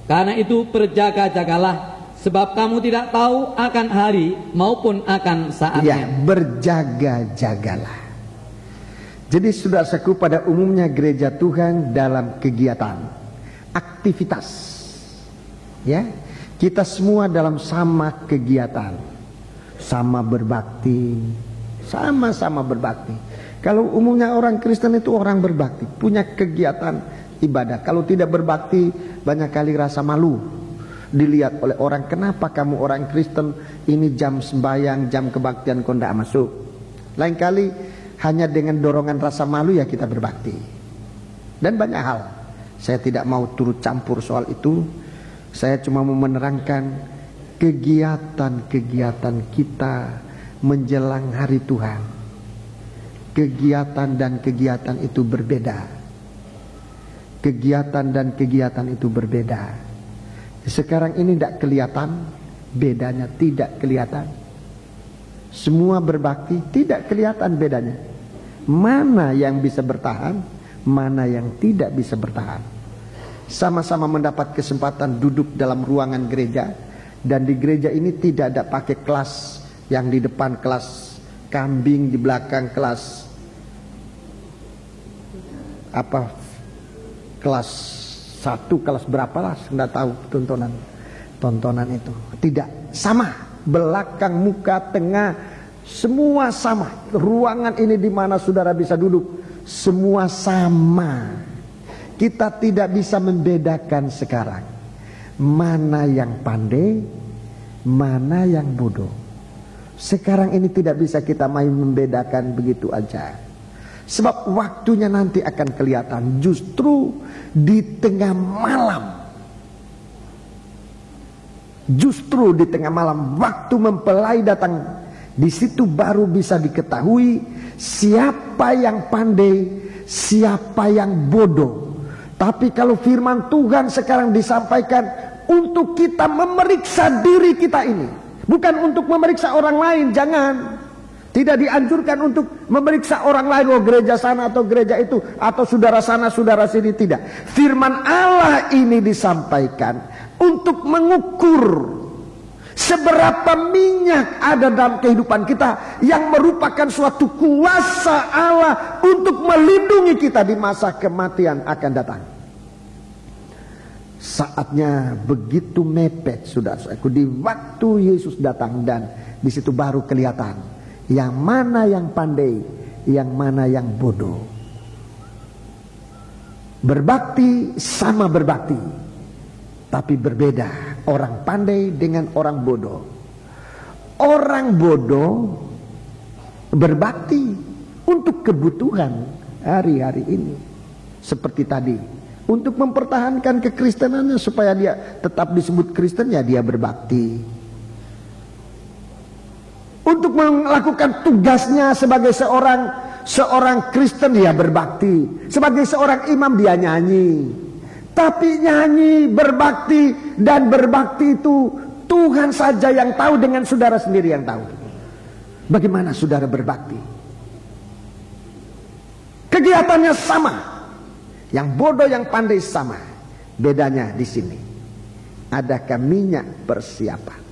Karena itu berjaga-jagalah, sebab kamu tidak tahu akan hari maupun akan saatnya. Ya, berjaga-jagalah. Jadi saudaraku, pada umumnya gereja Tuhan dalam kegiatan, aktivitas, ya, kita semua dalam sama kegiatan, sama berbakti, sama-sama berbakti. Kalau umumnya orang Kristen itu orang berbakti, punya kegiatan ibadah. Kalau tidak berbakti, banyak kali rasa malu dilihat oleh orang. Kenapa kamu orang Kristen ini jam sembahyang, jam kebaktian kau tidak masuk? Lain kali hanya dengan dorongan rasa malu ya kita berbakti. Dan banyak hal. Saya tidak mau turut campur soal itu. Saya cuma mau menerangkan kegiatan-kegiatan kita menjelang hari Tuhan. Kegiatan dan kegiatan itu berbeda. Kegiatan dan kegiatan itu berbeda. Sekarang ini tidak kelihatan bedanya, tidak kelihatan. Semua berbakti, tidak kelihatan bedanya. Mana yang bisa bertahan, mana yang tidak bisa bertahan. Sama-sama mendapat kesempatan duduk dalam ruangan gereja. Dan di gereja ini tidak ada pakai kelas, yang di depan kelas kambing, di belakang kelas apa, kelas 1, kelas berapa lah, tidak tahu tontonan itu. Tidak, sama, belakang, muka, tengah, semua sama. Ruangan ini di mana saudara bisa duduk, semua sama. Kita tidak bisa membedakan sekarang mana yang pandai, mana yang bodoh. Sekarang ini tidak bisa kita main membedakan begitu aja. Sebab waktunya nanti akan kelihatan justru di tengah malam. Justru di tengah malam, waktu mempelai datang, di situ baru bisa diketahui siapa yang pandai, siapa yang bodoh. Tapi kalau firman Tuhan sekarang disampaikan untuk kita memeriksa diri kita ini, bukan untuk memeriksa orang lain, jangan. Tidak dianjurkan untuk memeriksa orang lain, oh gereja sana atau gereja itu, atau saudara sana, saudara sini, tidak. Firman Allah ini disampaikan untuk mengukur seberapa minyak ada dalam kehidupan kita, yang merupakan suatu kuasa Allah untuk melindungi kita di masa kematian akan datang. Saatnya begitu mepet, saudara-saudaraku, di waktu Yesus datang, dan di situ baru kelihatan yang mana yang pandai, yang mana yang bodoh. Berbakti sama berbakti, tapi berbeda orang pandai dengan orang bodoh. Orang bodoh berbakti untuk kebutuhan hari-hari ini, seperti tadi, untuk mempertahankan kekristenannya supaya dia tetap disebut Kristen, ya dia berbakti. Untuk melakukan tugasnya sebagai seorang Kristen, dia berbakti. Sebagai seorang imam, dia nyanyi. Tapi nyanyi, berbakti, dan berbakti itu Tuhan saja yang tahu, dengan saudara sendiri yang tahu. Bagaimana saudara berbakti? Kegiatannya sama. Yang bodoh, yang pandai sama. Bedanya di sini. Adakah minyak persiapan?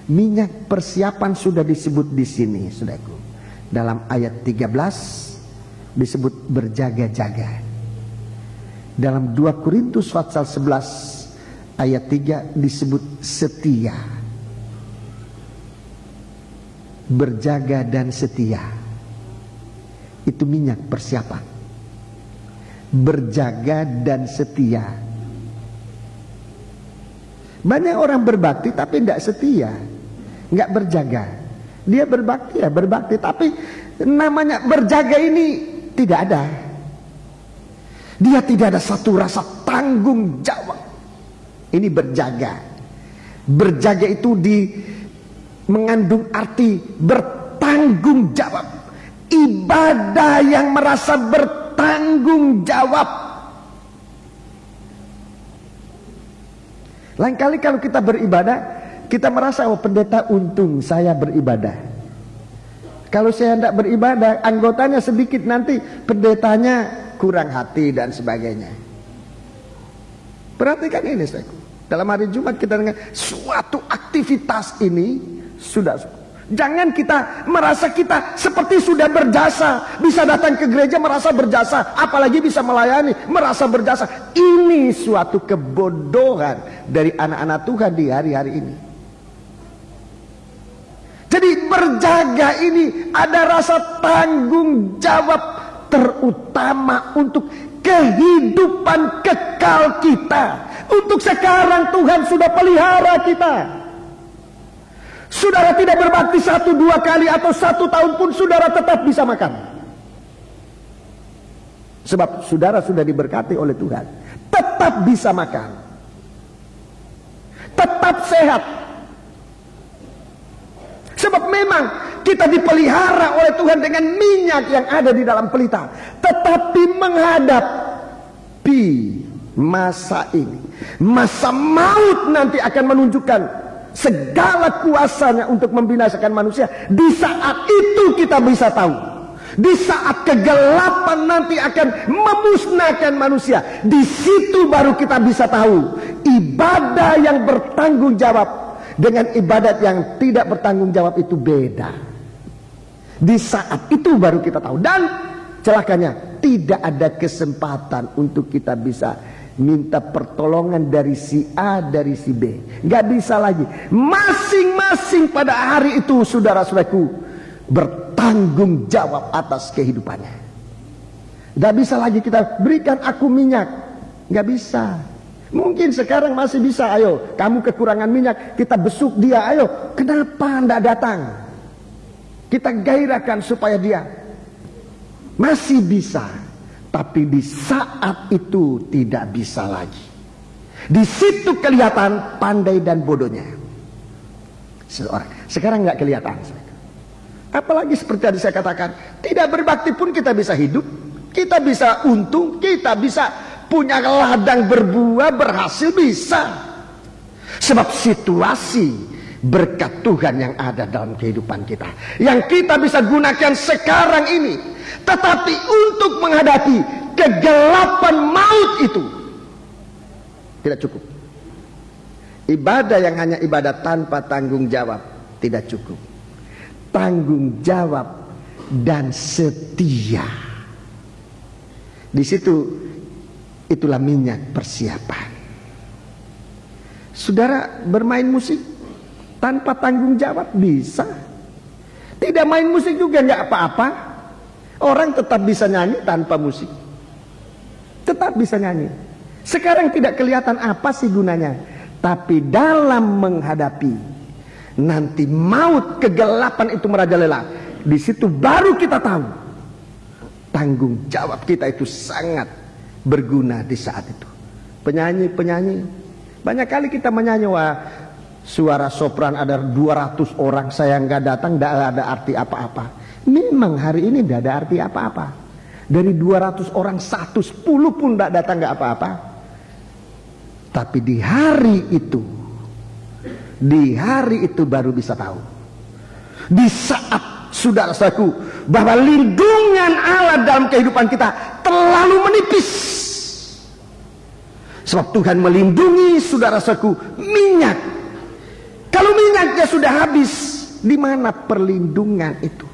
Minyak persiapan sudah disebut di sini, saudaraku. Dalam ayat 13 disebut berjaga-jaga. Dalam 2 Korintus pasal 11 ayat 3 disebut setia. Berjaga dan setia, itu minyak persiapan. Berjaga dan setia. Banyak orang berbakti tapi tidak setia, nggak berjaga. Dia berbakti, ya berbakti, tapi namanya berjaga ini tidak ada. Dia tidak ada satu rasa tanggung jawab. Ini berjaga. Berjaga itu mengandung arti bertanggung jawab. Ibadah yang merasa bertanggung jawab. Lain kali kalau kita beribadah, kita merasa, oh pendeta untung saya beribadah. Kalau saya tidak beribadah, anggotanya sedikit, nanti pendetanya kurang hati dan sebagainya. Perhatikan ini, saudaraku. Dalam hari Jumat kita dengar suatu aktivitas ini sudah. Jangan kita merasa kita seperti sudah berjasa, bisa datang ke gereja merasa berjasa, apalagi bisa melayani merasa berjasa. Ini suatu kebodohan dari anak-anak Tuhan di hari-hari ini. Jadi berjaga ini ada rasa tanggung jawab terutama untuk kehidupan kekal kita. Untuk sekarang Tuhan sudah pelihara kita. Saudara tidak berbakti 1-2 kali atau 1 tahun pun saudara tetap bisa makan. Sebab saudara sudah diberkati oleh Tuhan. Tetap bisa makan. Tetap sehat. Sebab memang kita dipelihara oleh Tuhan dengan minyak yang ada di dalam pelita. Tetapi menghadapi masa ini, masa maut nanti akan menunjukkan segala kuasanya untuk membinasakan manusia. Di saat itu kita bisa tahu. Di saat kegelapan nanti akan memusnahkan manusia. Di situ baru kita bisa tahu ibadah yang bertanggung jawab dengan ibadat yang tidak bertanggung jawab itu beda. Di saat itu baru kita tahu. Dan celakanya tidak ada kesempatan untuk kita bisa minta pertolongan dari si A, dari si B. Gak bisa lagi. Masing-masing pada hari itu saudara-saudaraku bertanggung jawab atas kehidupannya. Gak bisa lagi kita berikan aku minyak. Gak bisa. Mungkin sekarang masih bisa, ayo kamu kekurangan minyak, kita besuk dia, ayo kenapa anda datang, kita gairahkan supaya dia. Masih bisa. Tapi di saat itu tidak bisa lagi. Di situ kelihatan pandai dan bodohnya seorang. Sekarang nggak kelihatan. Apalagi seperti tadi saya katakan, tidak berbakti pun kita bisa hidup, kita bisa untung, kita bisa punya ladang berbuah, berhasil, bisa. Sebab situasi berkat Tuhan yang ada dalam kehidupan kita, yang kita bisa gunakan sekarang ini. Tetapi untuk menghadapi kegelapan maut itu tidak cukup. Ibadah yang hanya ibadah tanpa tanggung jawab tidak cukup. Tanggung jawab dan setia. Di situ itulah minyak persiapan. Saudara bermain musik tanpa tanggung jawab bisa. Tidak main musik juga nggak apa-apa. Orang tetap bisa nyanyi tanpa musik. Tetap bisa nyanyi. Sekarang tidak kelihatan apa sih gunanya. Tapi dalam menghadapi nanti maut, kegelapan itu merajalela, di situ baru kita tahu tanggung jawab kita itu sangat berguna di saat itu. Penyanyi-penyanyi, banyak kali kita menyanyi, wah suara sopran ada 200 orang, saya nggak datang, nggak ada arti apa-apa. Memang hari ini tidak ada arti apa-apa. Dari 200 orang 110 pun tidak datang, nggak apa-apa. Tapi di hari itu baru bisa tahu. Di saat saudara-saudaraku bahwa lindungan Allah dalam kehidupan kita terlalu menipis. Sebab Tuhan melindungi saudara-saudaraku minyak. Kalau minyaknya sudah habis, di mana perlindungan itu?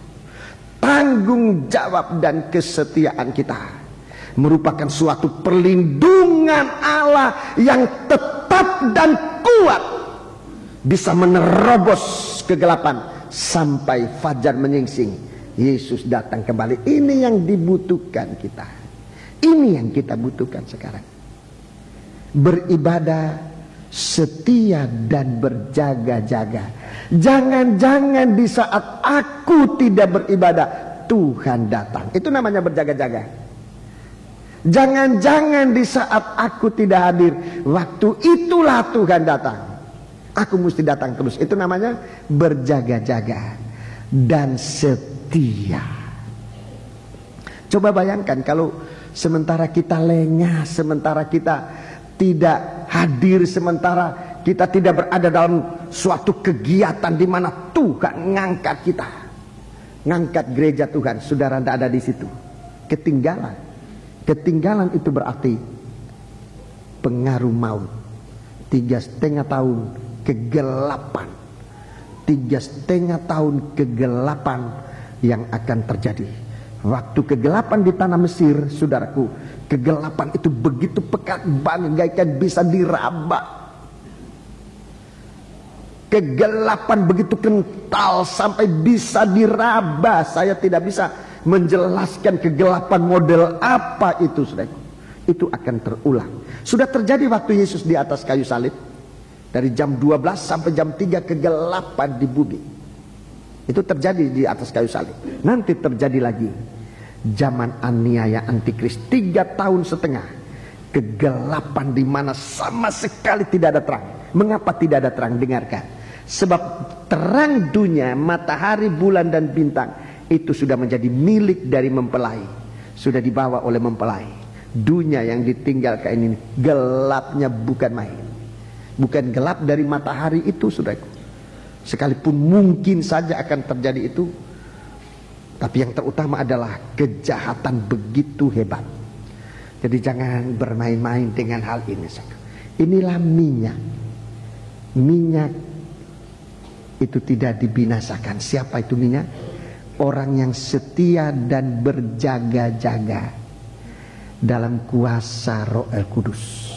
Tanggung jawab dan kesetiaan kita merupakan suatu perlindungan Allah yang tetap dan kuat, bisa menerobos kegelapan sampai fajar menyingsing, Yesus datang kembali. Ini yang dibutuhkan kita. Ini yang kita butuhkan sekarang. Beribadah setia dan berjaga-jaga. Jangan-jangan di saat aku tidak beribadah, Tuhan datang. Itu namanya berjaga-jaga. Jangan-jangan di saat aku tidak hadir, waktu itulah Tuhan datang. Aku mesti datang terus. Itu namanya berjaga-jaga dan setia. Coba bayangkan kalau sementara kita lengah, sementara kita tidak hadir, sementara kita tidak berada dalam suatu kegiatan di mana Tuhan ngangkat kita, ngangkat gereja Tuhan, saudara tidak ada di situ, ketinggalan. Ketinggalan itu berarti pengaruh maut. 3,5 tahun kegelapan, 3,5 tahun kegelapan yang akan terjadi. Waktu kegelapan di tanah Mesir, saudaraku, kegelapan itu begitu pekat, bagaikan bisa diraba. Kegelapan begitu kental sampai bisa diraba. Saya tidak bisa menjelaskan kegelapan model apa itu, saudaraku. Itu akan terulang. Sudah terjadi waktu Yesus di atas kayu salib. Dari jam 12 sampai jam 3 kegelapan di bumi. Itu terjadi di atas kayu salib. Nanti terjadi lagi zaman aniaya antikris 3,5 tahun. Kegelapan di mana sama sekali tidak ada terang. Mengapa tidak ada terang? Dengarkan. Sebab terang dunia, matahari, bulan dan bintang itu sudah menjadi milik dari mempelai. Sudah dibawa oleh mempelai. Dunia yang ditinggalkan ini gelapnya bukan main. Bukan gelap dari matahari itu, saudaraku. Sekalipun mungkin saja akan terjadi itu, tapi yang terutama adalah kejahatan begitu hebat. Jadi jangan bermain-main dengan hal ini. Inilah minyak. Minyak itu tidak dibinasakan. Siapa itu minyak? Orang yang setia dan berjaga-jaga dalam kuasa Roh Kudus.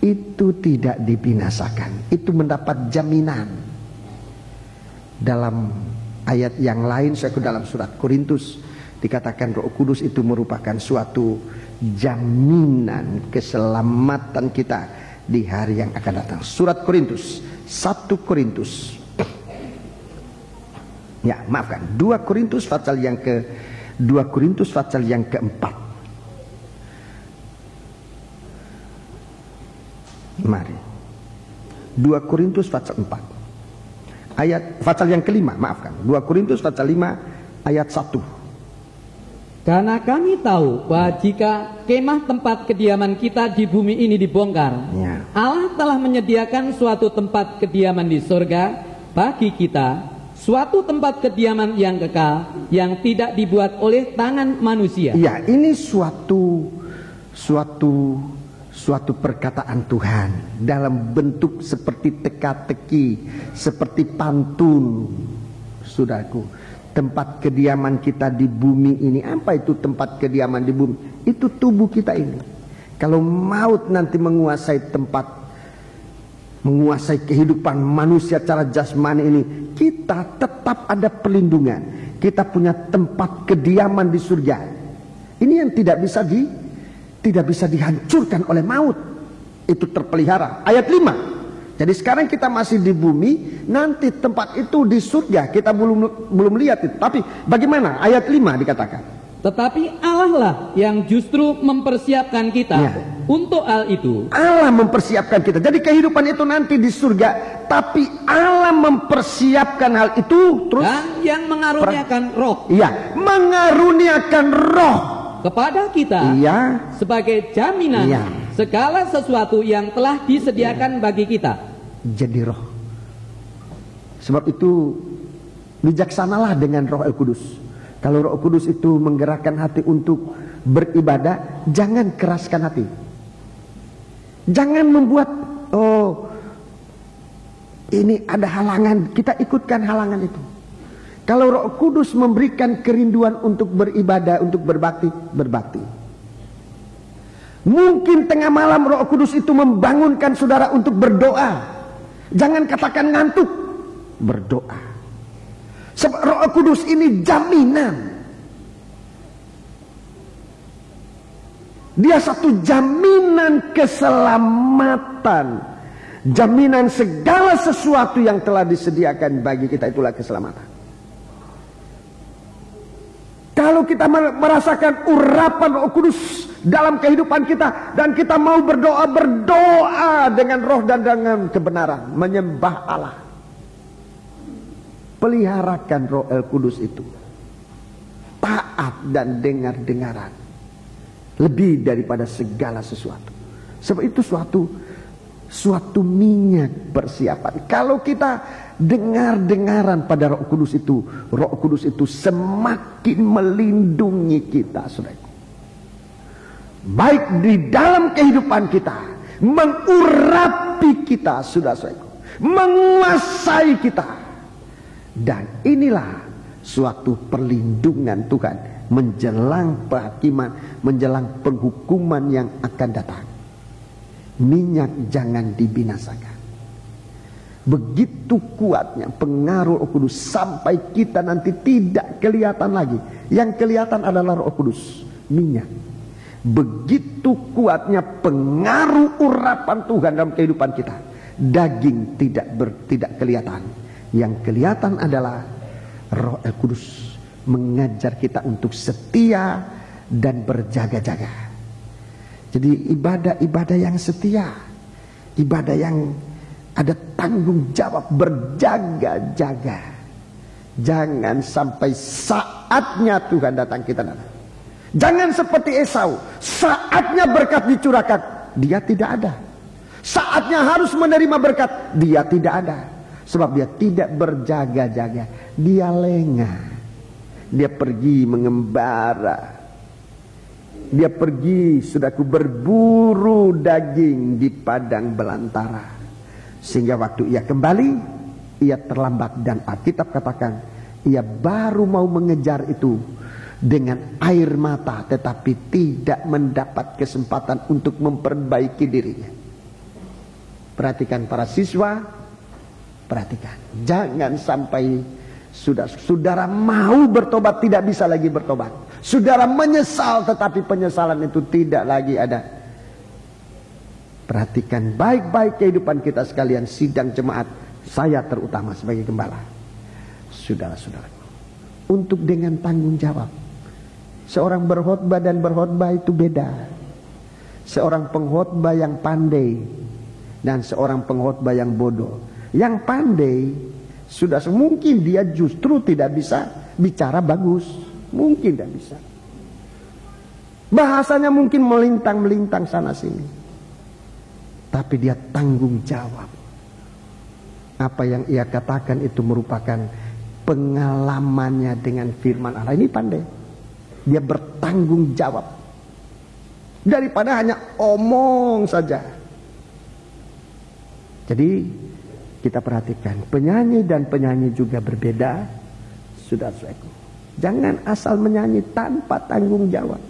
Itu tidak dibinasakan. Itu mendapat jaminan. Dalam ayat yang lain, saya dalam surat Korintus dikatakan Roh Kudus itu merupakan suatu jaminan keselamatan kita di hari yang akan datang. Surat Korintus, 1 Korintus. Ya, maafkan, 2 Korintus pasal yang keempat. Mari. 2 Korintus pasal 4. Pasal yang kelima, maafkan. 2 Korintus pasal 5 ayat 1. Karena kami tahu bahwa jika kemah tempat kediaman kita di bumi ini dibongkar, ya, Allah telah menyediakan suatu tempat kediaman di surga bagi kita, suatu tempat kediaman yang kekal, yang tidak dibuat oleh tangan manusia. Ya, ini suatu perkataan Tuhan dalam bentuk seperti teka-teki, seperti pantun. Saudaraku, tempat kediaman kita di bumi ini, apa itu tempat kediaman di bumi? Itu tubuh kita ini. Kalau maut nanti menguasai kehidupan manusia secara jasmani ini, kita tetap ada perlindungan. Kita punya tempat kediaman di surga. Ini yang tidak bisa dihancurkan oleh maut. Itu terpelihara. Ayat 5. Jadi sekarang kita masih di bumi, nanti tempat itu di surga. Kita belum lihat itu. Tapi bagaimana? Ayat 5 dikatakan. Tetapi Allah lah yang justru mempersiapkan kita, ya, untuk hal itu. Allah mempersiapkan kita. Jadi kehidupan itu nanti di surga, tapi Allah mempersiapkan hal itu terus. Dan yang mengaruniakan roh. Iya, mengaruniakan roh kepada kita, iya, sebagai jaminan, iya, segala sesuatu yang telah disediakan, iya, bagi kita. Jadi roh. Sebab itu bijaksanalah dengan Roh Kudus. Kalau Roh Kudus itu menggerakkan hati untuk beribadah, jangan keraskan hati. Jangan membuat, oh ini ada halangan, kita ikutkan halangan itu. Kalau Roh Kudus memberikan kerinduan untuk beribadah, untuk berbakti. Mungkin tengah malam Roh Kudus itu membangunkan saudara untuk berdoa. Jangan katakan ngantuk, berdoa. Sebab Roh Kudus ini jaminan. Dia satu jaminan keselamatan. Jaminan segala sesuatu yang telah disediakan bagi kita, itulah keselamatan. Kalau kalau kita merasakan urapan Roh Kudus dalam kehidupan kita, dan kita mau berdoa dengan roh dan dengan kebenaran, menyembah Allah, peliharakan Roh Kudus itu, taat dan dengar-dengaran lebih daripada segala sesuatu. Sebab itu suatu minyak persiapan. Kalau kita dengar-dengaran pada Roh Kudus itu semakin melindungi kita, saudaraku. Baik di dalam kehidupan kita, mengurapi kita, saudaraku, menguasai kita. Dan inilah suatu perlindungan Tuhan menjelang penghakiman, menjelang penghukuman yang akan datang. Minyak jangan dibinasakan. Begitu kuatnya pengaruh Roh Kudus sampai kita nanti tidak kelihatan lagi. Yang kelihatan adalah Roh Kudus, minyak. Begitu kuatnya pengaruh urapan Tuhan dalam kehidupan kita, daging tidak kelihatan. Yang kelihatan adalah Roh Kudus mengajar kita untuk setia dan berjaga-jaga. Jadi ibadah yang setia, ibadah yang ada tanggung jawab, berjaga-jaga. Jangan sampai saatnya Tuhan datang kita datang. Jangan seperti Esau, saatnya berkat dicurahkan, dia tidak ada. Saatnya harus menerima berkat, dia tidak ada. Sebab dia tidak berjaga-jaga, dia lengah. Dia pergi mengembara. Dia pergi, saudaraku, berburu daging di padang belantara. Sehingga waktu ia kembali, ia terlambat. Dan Alkitab katakan, ia baru mau mengejar itu dengan air mata, tetapi tidak mendapat kesempatan untuk memperbaiki dirinya. Perhatikan para siswa, perhatikan. Jangan sampai saudara mau bertobat, tidak bisa lagi bertobat. Saudara menyesal, tetapi penyesalan itu tidak lagi ada. Perhatikan baik-baik kehidupan kita sekalian, sidang jemaat, saya terutama sebagai gembala. Saudara-saudara, untuk dengan tanggung jawab. Seorang berkhotbah dan berkhotbah itu beda. Seorang pengkhotbah yang pandai dan seorang pengkhotbah yang bodoh. Yang pandai sudah mungkin dia justru tidak bisa bicara bagus, mungkin tidak bisa. Bahasanya mungkin melintang-melintang sana sini. Tapi dia tanggung jawab. Apa yang ia katakan itu merupakan pengalamannya dengan firman Allah. Ini pandai. Dia bertanggung jawab. Daripada hanya omong saja. Jadi kita perhatikan, penyanyi dan penyanyi juga berbeda. Saudara-saudaraku, jangan asal menyanyi tanpa tanggung jawab.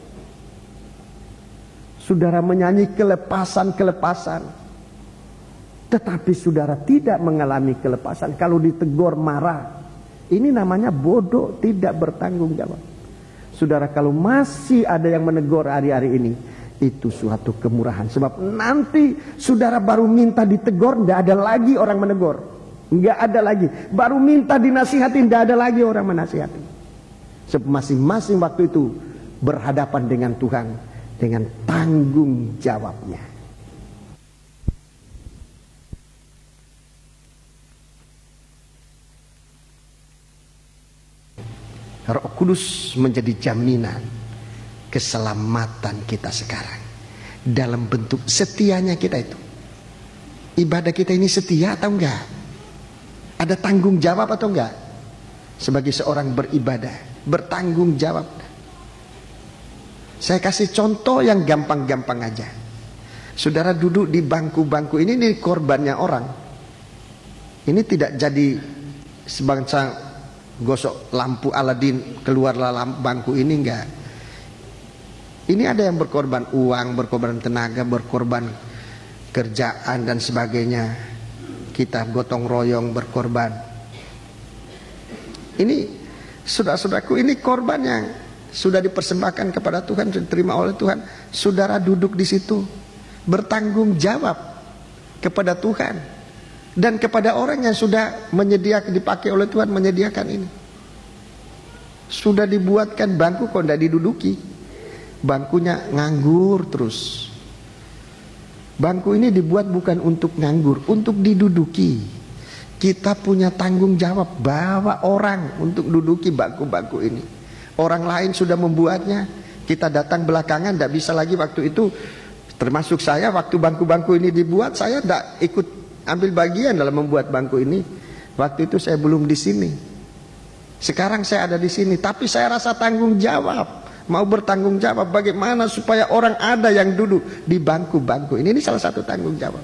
Saudara menyanyi kelepasan-kelepasan, tetapi saudara tidak mengalami kelepasan. Kalau ditegur marah, ini namanya bodoh, tidak bertanggung jawab. Saudara, kalau masih ada yang menegur hari-hari ini, itu suatu kemurahan. Sebab nanti saudara baru minta ditegur, tidak ada lagi orang menegur, nggak ada lagi. Baru minta dinasihati, tidak ada lagi orang menasihati. Sebab masing-masing waktu itu berhadapan dengan Tuhan dengan tanggung jawabnya. Roh Kudus menjadi jaminan keselamatan kita sekarang dalam bentuk setianya kita itu. Ibadah kita ini setia atau enggak? Ada tanggung jawab atau enggak? Sebagai seorang beribadah, bertanggung jawab. Saya kasih contoh yang gampang-gampang aja. Saudara duduk di bangku-bangku ini korbannya orang. Ini tidak jadi sebangsa gosok lampu Aladin keluarlah bangku ini, enggak. Ini ada yang berkorban uang, berkorban tenaga, berkorban kerjaan dan sebagainya. Kita gotong royong berkorban. Ini saudara-saudaraku, ini korban yang sudah dipersembahkan kepada Tuhan, diterima oleh Tuhan. Saudara duduk di situ bertanggung jawab kepada Tuhan dan kepada orang yang sudah menyediakan, dipakai oleh Tuhan menyediakan ini. Sudah dibuatkan bangku kok tidak diduduki. Bangkunya nganggur terus. Bangku ini dibuat bukan untuk nganggur, untuk diduduki. Kita punya tanggung jawab bawa orang untuk duduki bangku-bangku ini. Orang lain sudah membuatnya, kita datang belakangan, tidak bisa lagi waktu itu. Termasuk saya, waktu bangku-bangku ini dibuat, saya tidak ikut ambil bagian dalam membuat bangku ini. Waktu itu saya belum di sini. Sekarang saya ada di sini, tapi saya rasa tanggung jawab. Mau bertanggung jawab bagaimana supaya orang ada yang duduk di bangku-bangku ini. Ini salah satu tanggung jawab.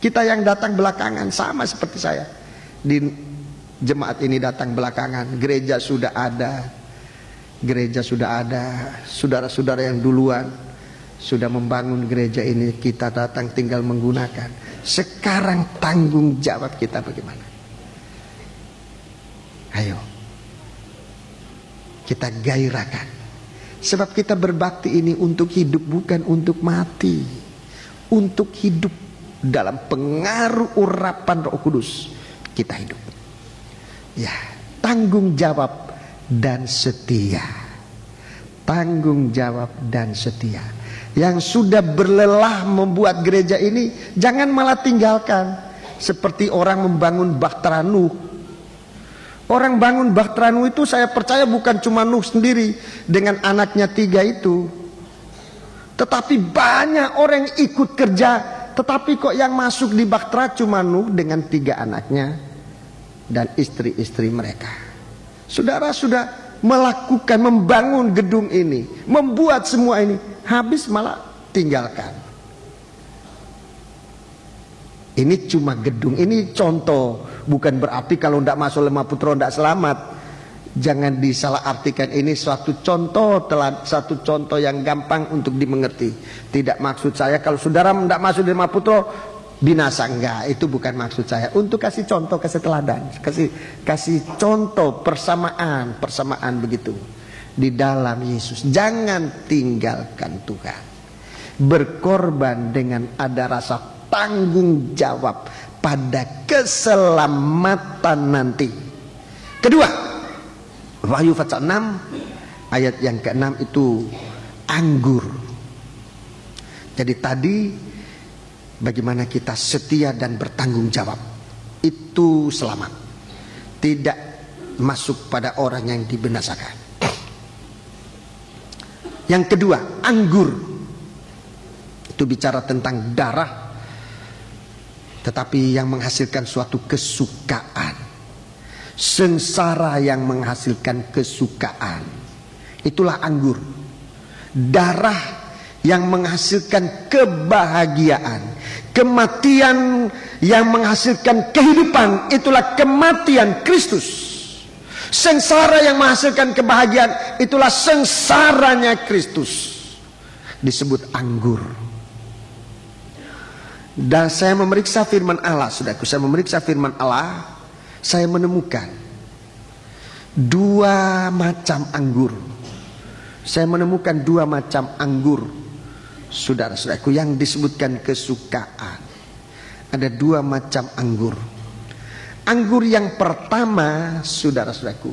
Kita yang datang belakangan sama seperti saya. Di jemaat ini datang belakangan, gereja sudah ada. Gereja sudah ada, saudara-saudara yang duluan sudah membangun gereja ini, kita datang tinggal menggunakan. Sekarang tanggung jawab kita bagaimana? Ayo kita gairahkan. Sebab kita berbakti ini untuk hidup, bukan untuk mati. Untuk hidup dalam pengaruh urapan Roh Kudus, kita hidup. Ya, tanggung jawab dan setia. Tanggung jawab dan setia. Yang sudah berlelah membuat gereja ini, jangan malah tinggalkan. Seperti orang membangun Bahtera Nuh. Orang bangun Bahtera Nuh itu saya percaya bukan cuma Nuh sendiri dengan anaknya 3 itu. Tetapi banyak orang yang ikut kerja. Tetapi kok yang masuk di Bahtera cuma Nuh dengan 3 anaknya dan istri-istri mereka. Saudara sudah melakukan, membangun gedung ini, membuat semua ini, habis malah tinggalkan. Ini cuma gedung, ini contoh, bukan berarti kalau tidak masuk Lemah Putra tidak selamat. Jangan disalahartikan, ini suatu contoh, satu contoh yang gampang untuk dimengerti. Tidak maksud saya kalau saudara tidak masuk Lemah Putra binasa, enggak, itu bukan maksud saya. Untuk kasih contoh, kasih teladan, kasih contoh persamaan begitu di dalam Yesus. Jangan tinggalkan Tuhan. Berkorban dengan ada rasa tanggung jawab pada keselamatan nanti. Kedua, Wahyu pasal 6 ayat yang ke-6 itu anggur. Jadi tadi bagaimana kita setia dan bertanggung jawab, itu selamat. Tidak masuk pada orang yang dibinasakan. Yang kedua, anggur. Itu bicara tentang darah, tetapi yang menghasilkan suatu kesukaan. Sengsara yang menghasilkan kesukaan. Itulah anggur. Darah yang menghasilkan kebahagiaan. Kematian yang menghasilkan kehidupan, itulah kematian Kristus. Sengsara yang menghasilkan kebahagiaan, itulah sengsaranya Kristus. Disebut anggur. Dan saya memeriksa firman Allah, saudaraku, saya memeriksa firman Allah, saya menemukan 2 macam anggur. Saya menemukan 2 macam anggur, saudara-saudaraku, yang disebutkan kesukaan. Ada 2 macam anggur. Anggur yang pertama, saudara-saudaraku,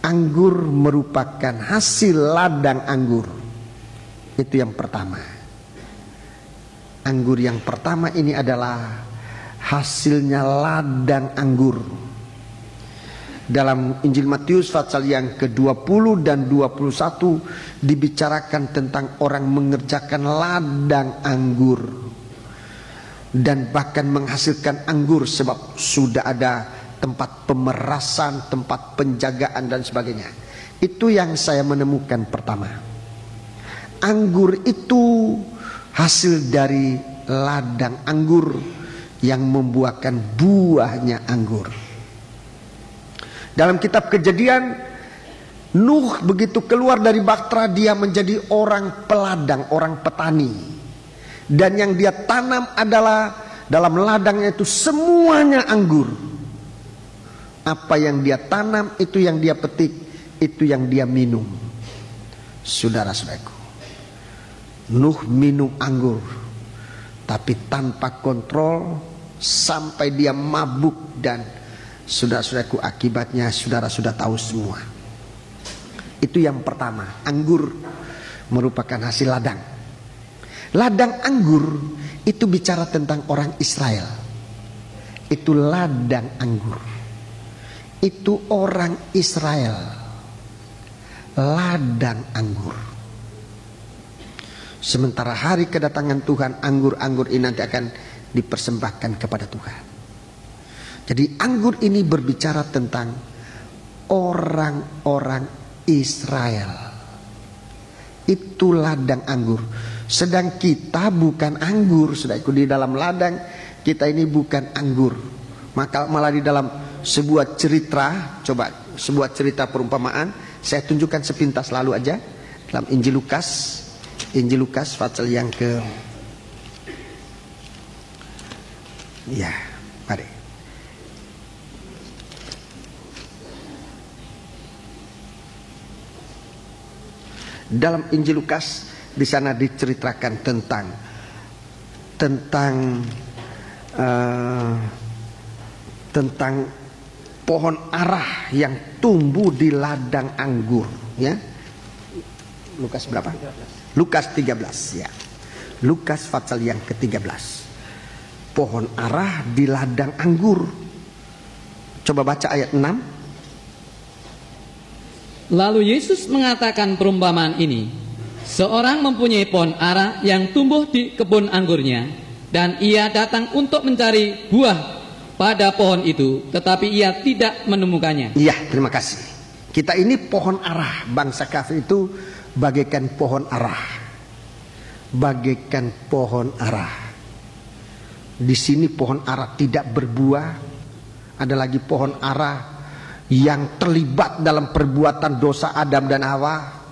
anggur merupakan hasil ladang anggur. Itu yang pertama. Anggur yang pertama ini adalah hasilnya ladang anggur. Dalam Injil Matius pasal yang ke-20 dan 21 dibicarakan tentang orang mengerjakan ladang anggur dan bahkan menghasilkan anggur, sebab sudah ada tempat pemerasan, tempat penjagaan dan sebagainya. Itu yang saya menemukan pertama. Anggur itu hasil dari ladang anggur yang membuahkan buahnya anggur. Dalam kitab Kejadian, Nuh begitu keluar dari Bahtera, dia menjadi orang peladang, orang petani. Dan yang dia tanam adalah dalam ladangnya itu semuanya anggur. Apa yang dia tanam, itu yang dia petik, itu yang dia minum. Saudara-saudaraku, Nuh minum anggur, tapi tanpa kontrol sampai dia mabuk, dan saudara-saudaraku akibatnya saudara sudah tahu semua. Itu yang pertama. Anggur merupakan hasil ladang. Ladang anggur itu bicara tentang orang Israel. Itu ladang anggur. Itu orang Israel. Ladang anggur. Sementara hari kedatangan Tuhan, anggur-anggur ini nanti akan dipersembahkan kepada Tuhan. Jadi anggur ini berbicara tentang orang-orang Israel. Itu ladang anggur. Sedang kita bukan anggur. Saudaraku, di dalam ladang kita ini bukan anggur. Maka malah di dalam sebuah cerita, coba sebuah cerita perumpamaan, saya tunjukkan sepintas lalu aja. Dalam Injil Lukas pasal yang ke, ya, mari. Dalam Injil Lukas di sana diceritakan tentang pohon arah yang tumbuh di ladang anggur, ya. Lukas berapa? Lukas 13, ya. Lukas pasal yang ke-13. Pohon arah di ladang anggur. Coba baca ayat 6. Lalu Yesus mengatakan perumpamaan ini. Seorang mempunyai pohon ara yang tumbuh di kebun anggurnya, dan ia datang untuk mencari buah pada pohon itu, tetapi ia tidak menemukannya. Iya, terima kasih. Kita ini pohon arah. Bangsa kafir itu bagaikan pohon arah. Bagaikan pohon arah. Di sini pohon arah tidak berbuah. Ada lagi pohon arah yang terlibat dalam perbuatan dosa Adam dan Hawa.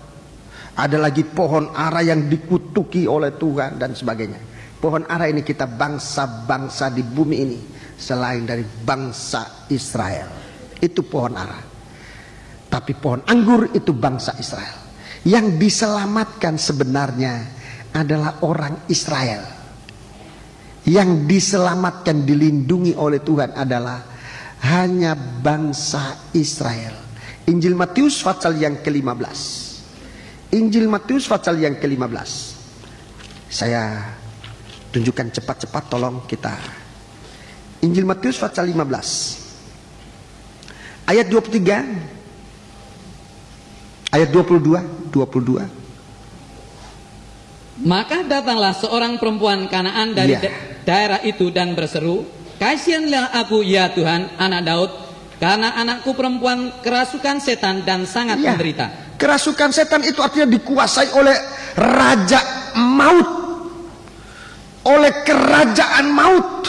Ada lagi pohon ara yang dikutuki oleh Tuhan dan sebagainya. Pohon ara ini kita bangsa-bangsa di bumi ini selain dari bangsa Israel. Itu pohon ara. Tapi pohon anggur itu bangsa Israel. Yang diselamatkan sebenarnya adalah orang Israel. Yang diselamatkan, dilindungi oleh Tuhan adalah hanya bangsa Israel. Injil Matius pasal yang ke-15. Injil Matius pasal yang ke-15. Saya tunjukkan cepat-cepat, tolong kita. Injil Matius pasal 15. Ayat 23. Ayat 22. Maka datanglah seorang perempuan Kanaan dari daerah itu dan berseru, "Kasihanlah aku ya Tuhan, anak Daud, karena anakku perempuan kerasukan setan dan sangat menderita." Kerasukan setan itu artinya dikuasai oleh raja maut, oleh kerajaan maut.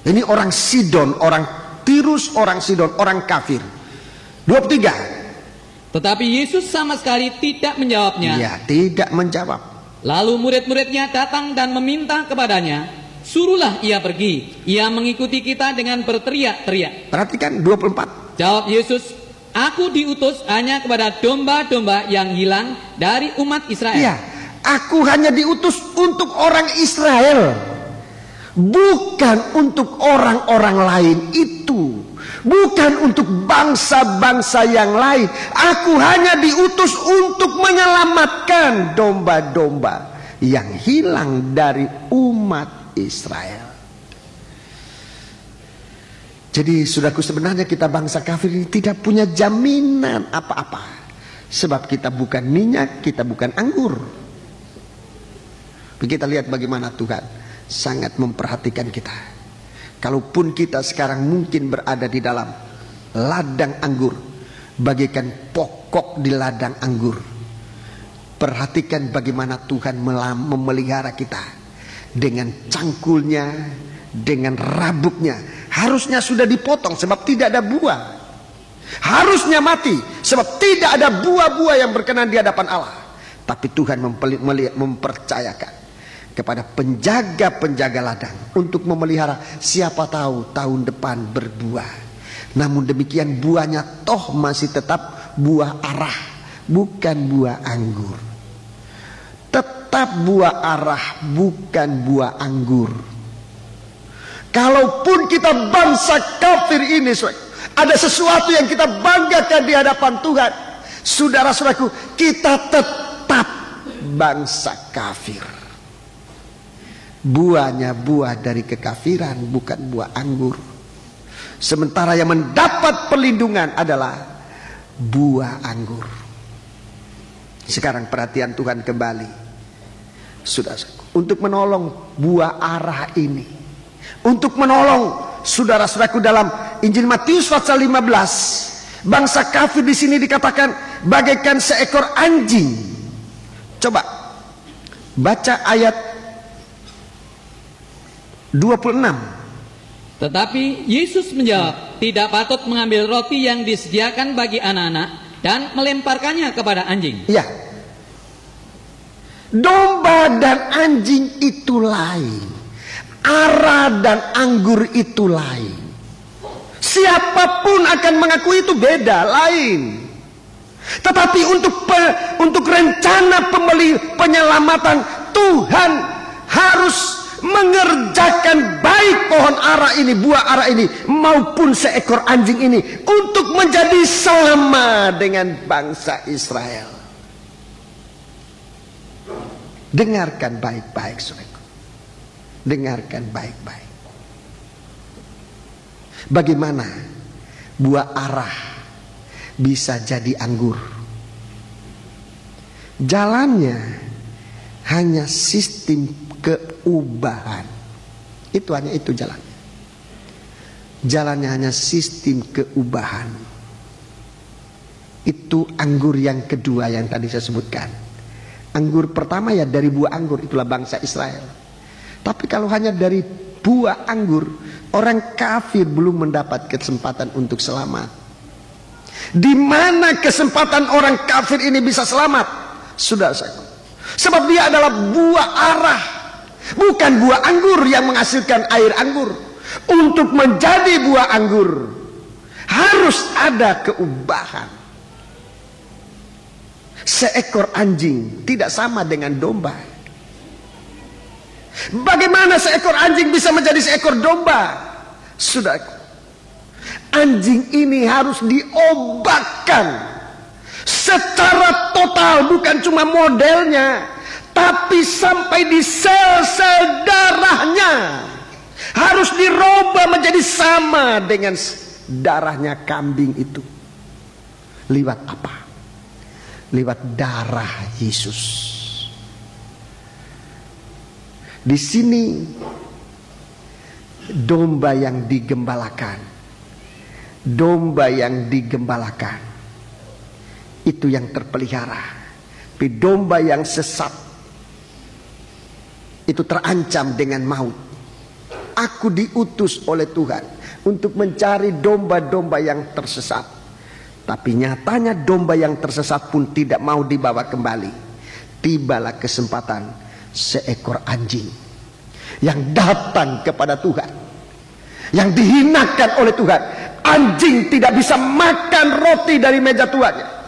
Ini orang Sidon, orang Tirus, orang Sidon, orang kafir. 23. Tetapi Yesus sama sekali tidak menjawabnya. Ya, tidak menjawab. Lalu murid-muridnya datang dan meminta kepadanya, "Suruhlah ia pergi. Ia mengikuti kita dengan berteriak-teriak." Perhatikan 24. Jawab Yesus, "Aku diutus hanya kepada domba-domba yang hilang dari umat Israel." Ya, aku hanya diutus untuk orang Israel, bukan untuk orang-orang lain itu, bukan untuk bangsa-bangsa yang lain. Aku hanya diutus untuk menyelamatkan domba-domba yang hilang dari umat Israel. Jadi saudaraku, sebenarnya kita bangsa kafir ini tidak punya jaminan apa-apa. Sebab kita bukan minyak, kita bukan anggur. Kita lihat bagaimana Tuhan sangat memperhatikan kita. Kalaupun kita sekarang mungkin berada di dalam ladang anggur, bagaikan pokok di ladang anggur. Perhatikan bagaimana Tuhan memelihara kita dengan cangkulnya, dengan rabuknya. Harusnya sudah dipotong sebab tidak ada buah. Harusnya mati sebab tidak ada buah-buah yang berkenan di hadapan Allah. Tapi Tuhan mempercayakan kepada penjaga-penjaga ladang untuk memelihara, siapa tahu tahun depan berbuah. Namun demikian buahnya toh masih tetap buah arah, bukan buah anggur. Tetap buah arah, bukan buah anggur. Kalaupun kita bangsa kafir ini ada sesuatu yang kita banggakan di hadapan Tuhan. Saudara-saudaraku, kita tetap bangsa kafir. Buahnya buah dari kekafiran, bukan buah anggur. Sementara yang mendapat perlindungan adalah buah anggur. Sekarang perhatian Tuhan kembali, saudara, untuk menolong buah arah ini, untuk menolong saudara-saudaraku dalam Injil Matius pasal 15, bangsa kafir di sini dikatakan bagaikan seekor anjing. Coba baca ayat 26. Tetapi Yesus menjawab, tidak patut mengambil roti yang disediakan bagi anak-anak dan melemparkannya kepada anjing. Ya, domba dan anjing itu lain, ara dan anggur itu lain. Siapapun akan mengakui itu beda, lain. Tetapi untuk rencana penyelamatan, Tuhan harus mengerjakan baik pohon ara ini, buah ara ini, maupun seekor anjing ini, untuk menjadi sama dengan bangsa Israel. Dengarkan baik-baik, saudaraku. Dengarkan baik-baik. Bagaimana buah arah bisa jadi anggur? Jalannya hanya sistem keubahan. Itu hanya itu jalannya. Jalannya hanya sistem keubahan. Itu anggur yang kedua yang tadi saya sebutkan. Anggur pertama ya dari buah anggur, itulah bangsa Israel. Tapi kalau hanya dari buah anggur, orang kafir belum mendapat kesempatan untuk selamat. Di mana kesempatan orang kafir ini bisa selamat? Sudah saya. Sebab dia adalah buah arah, bukan buah anggur yang menghasilkan air anggur. Untuk menjadi buah anggur harus ada keubahan. Seekor anjing tidak sama dengan domba. Bagaimana seekor anjing bisa menjadi seekor domba? Sudah, anjing ini harus diobatkan secara total, bukan cuma modelnya, tapi sampai di sel-sel darahnya harus dirubah menjadi sama dengan darahnya kambing itu. Lewat apa? Lewat darah Yesus. Di sini domba yang digembalakan, domba yang digembalakan itu yang terpelihara. Tapi domba yang sesat itu terancam dengan maut. Aku diutus oleh Tuhan untuk mencari domba-domba yang tersesat. Tapi nyatanya domba yang tersesat pun tidak mau dibawa kembali. Tibalah kesempatan seekor anjing yang datang kepada Tuhan, yang dihinakan oleh Tuhan. Anjing tidak bisa makan roti dari meja tuannya.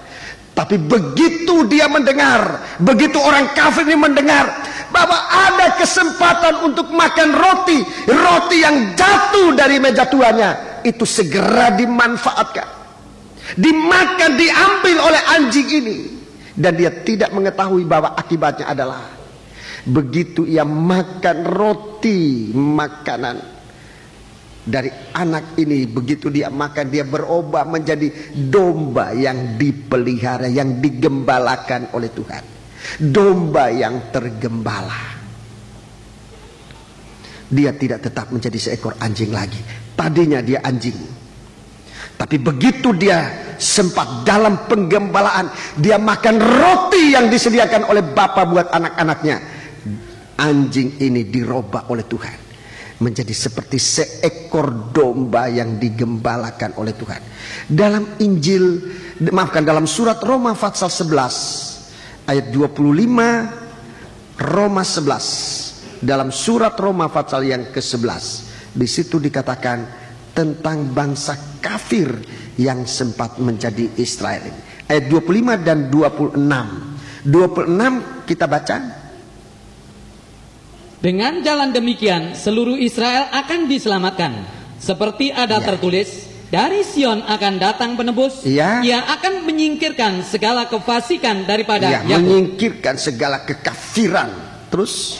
Tapi begitu dia mendengar, begitu orang kafir ini mendengar bahwa ada kesempatan untuk makan roti, roti yang jatuh dari meja tuannya, itu segera dimanfaatkan, dimakan, diambil oleh anjing ini. Dan dia tidak mengetahui bahwa akibatnya adalah begitu ia makan roti, makanan dari anak ini, begitu dia makan, dia berubah menjadi domba yang dipelihara, yang digembalakan oleh Tuhan. Domba yang tergembala. Dia tidak tetap menjadi seekor anjing lagi. Tadinya dia anjing, tapi begitu dia sempat dalam penggembalaan, dia makan roti yang disediakan oleh Bapa buat anak-anaknya. Anjing ini dirubah oleh Tuhan menjadi seperti seekor domba yang digembalakan oleh Tuhan. Dalam dalam surat Roma pasal 11 ayat 25, Roma 11, dalam surat Roma pasal yang ke-11, di situ dikatakan tentang bangsa kafir yang sempat menjadi Israel ini. Ayat 25 dan 26. 26 kita baca. Dengan jalan demikian seluruh Israel akan diselamatkan, seperti ada tertulis, Dari Sion akan datang penebus. Iya. Ia akan menyingkirkan segala kefasikan daripada Iya, Yakub. menyingkirkan segala kekafiran. Terus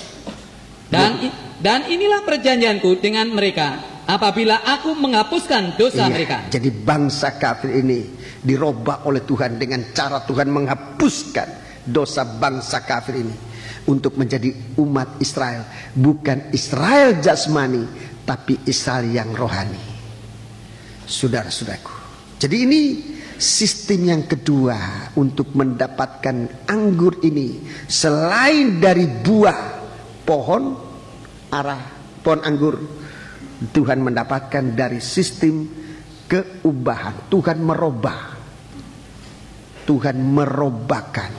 Dan inilah perjanjianku dengan mereka apabila aku menghapuskan dosa mereka. Jadi bangsa kafir ini dirubah oleh Tuhan dengan cara Tuhan menghapuskan dosa bangsa kafir ini untuk menjadi umat Israel, bukan Israel jasmani, tapi Israel yang rohani. Saudara-saudaraku, jadi ini sistem yang kedua untuk mendapatkan anggur ini, selain dari buah pohon anggur, Tuhan mendapatkan dari sistem keubahan. Tuhan merubahkan.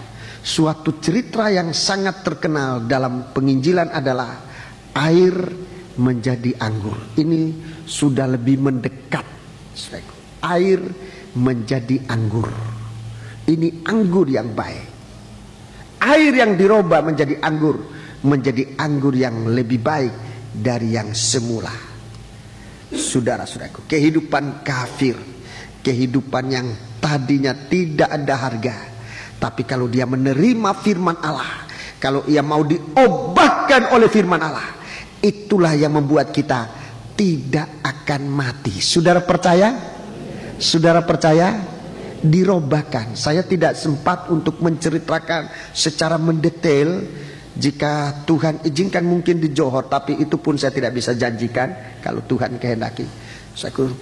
Suatu cerita yang sangat terkenal dalam penginjilan adalah air menjadi anggur. Ini sudah lebih mendekat. Air menjadi anggur. Ini anggur yang baik. Air yang dirubah menjadi anggur yang lebih baik dari yang semula. Saudara-saudaraku, kehidupan kafir, kehidupan yang tadinya tidak ada harga, tapi kalau dia menerima firman Allah, kalau ia mau diubahkan oleh firman Allah, itulah yang membuat kita tidak akan mati. Saudara percaya? Saudara percaya? Dirobahkan. Saya tidak sempat untuk menceritakan secara mendetail. Jika Tuhan izinkan mungkin di Johor, tapi itu pun saya tidak bisa janjikan kalau Tuhan kehendaki.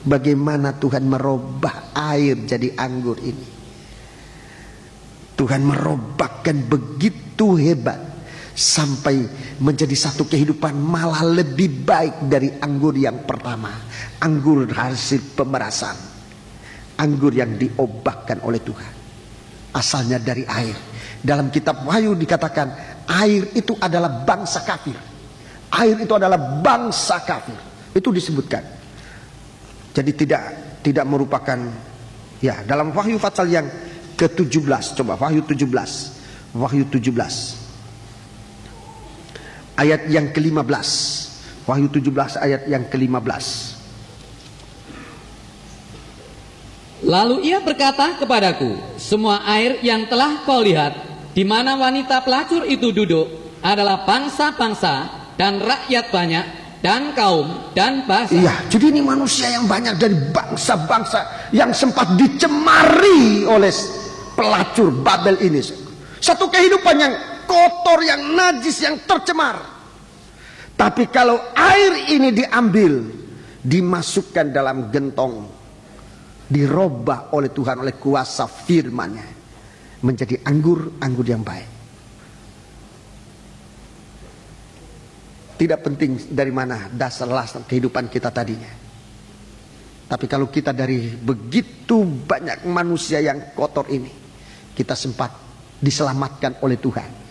Bagaimana Tuhan merubah air jadi anggur ini. Tuhan merubahkan begitu hebat sampai menjadi satu kehidupan malah lebih baik dari anggur yang pertama. Anggur hasil pemerasan, anggur yang diubahkan oleh Tuhan, asalnya dari air. Dalam kitab Wahyu dikatakan air itu adalah bangsa kafir. Air itu adalah bangsa kafir. Itu disebutkan. Jadi tidak merupakan, ya, dalam Wahyu pasal yang ke-17. Coba Wahyu 17. Wahyu 17. Ayat yang ke-15. Wahyu 17 ayat yang ke-15. Lalu ia berkata kepadaku, semua air yang telah kau lihat, di mana wanita pelacur itu duduk, adalah bangsa-bangsa dan rakyat banyak dan kaum dan bahasa. Iya, jadi ini manusia yang banyak dari bangsa-bangsa yang sempat dicemari oleh pelacur Babel ini. Satu kehidupan yang kotor, yang najis, yang tercemar. Tapi kalau air ini diambil, dimasukkan dalam gentong, dirubah oleh Tuhan, oleh kuasa firman-Nya, menjadi anggur yang baik. Tidak penting dari mana dasar kehidupan kita tadinya. Tapi kalau kita dari begitu banyak manusia yang kotor ini, kita sempat diselamatkan oleh Tuhan.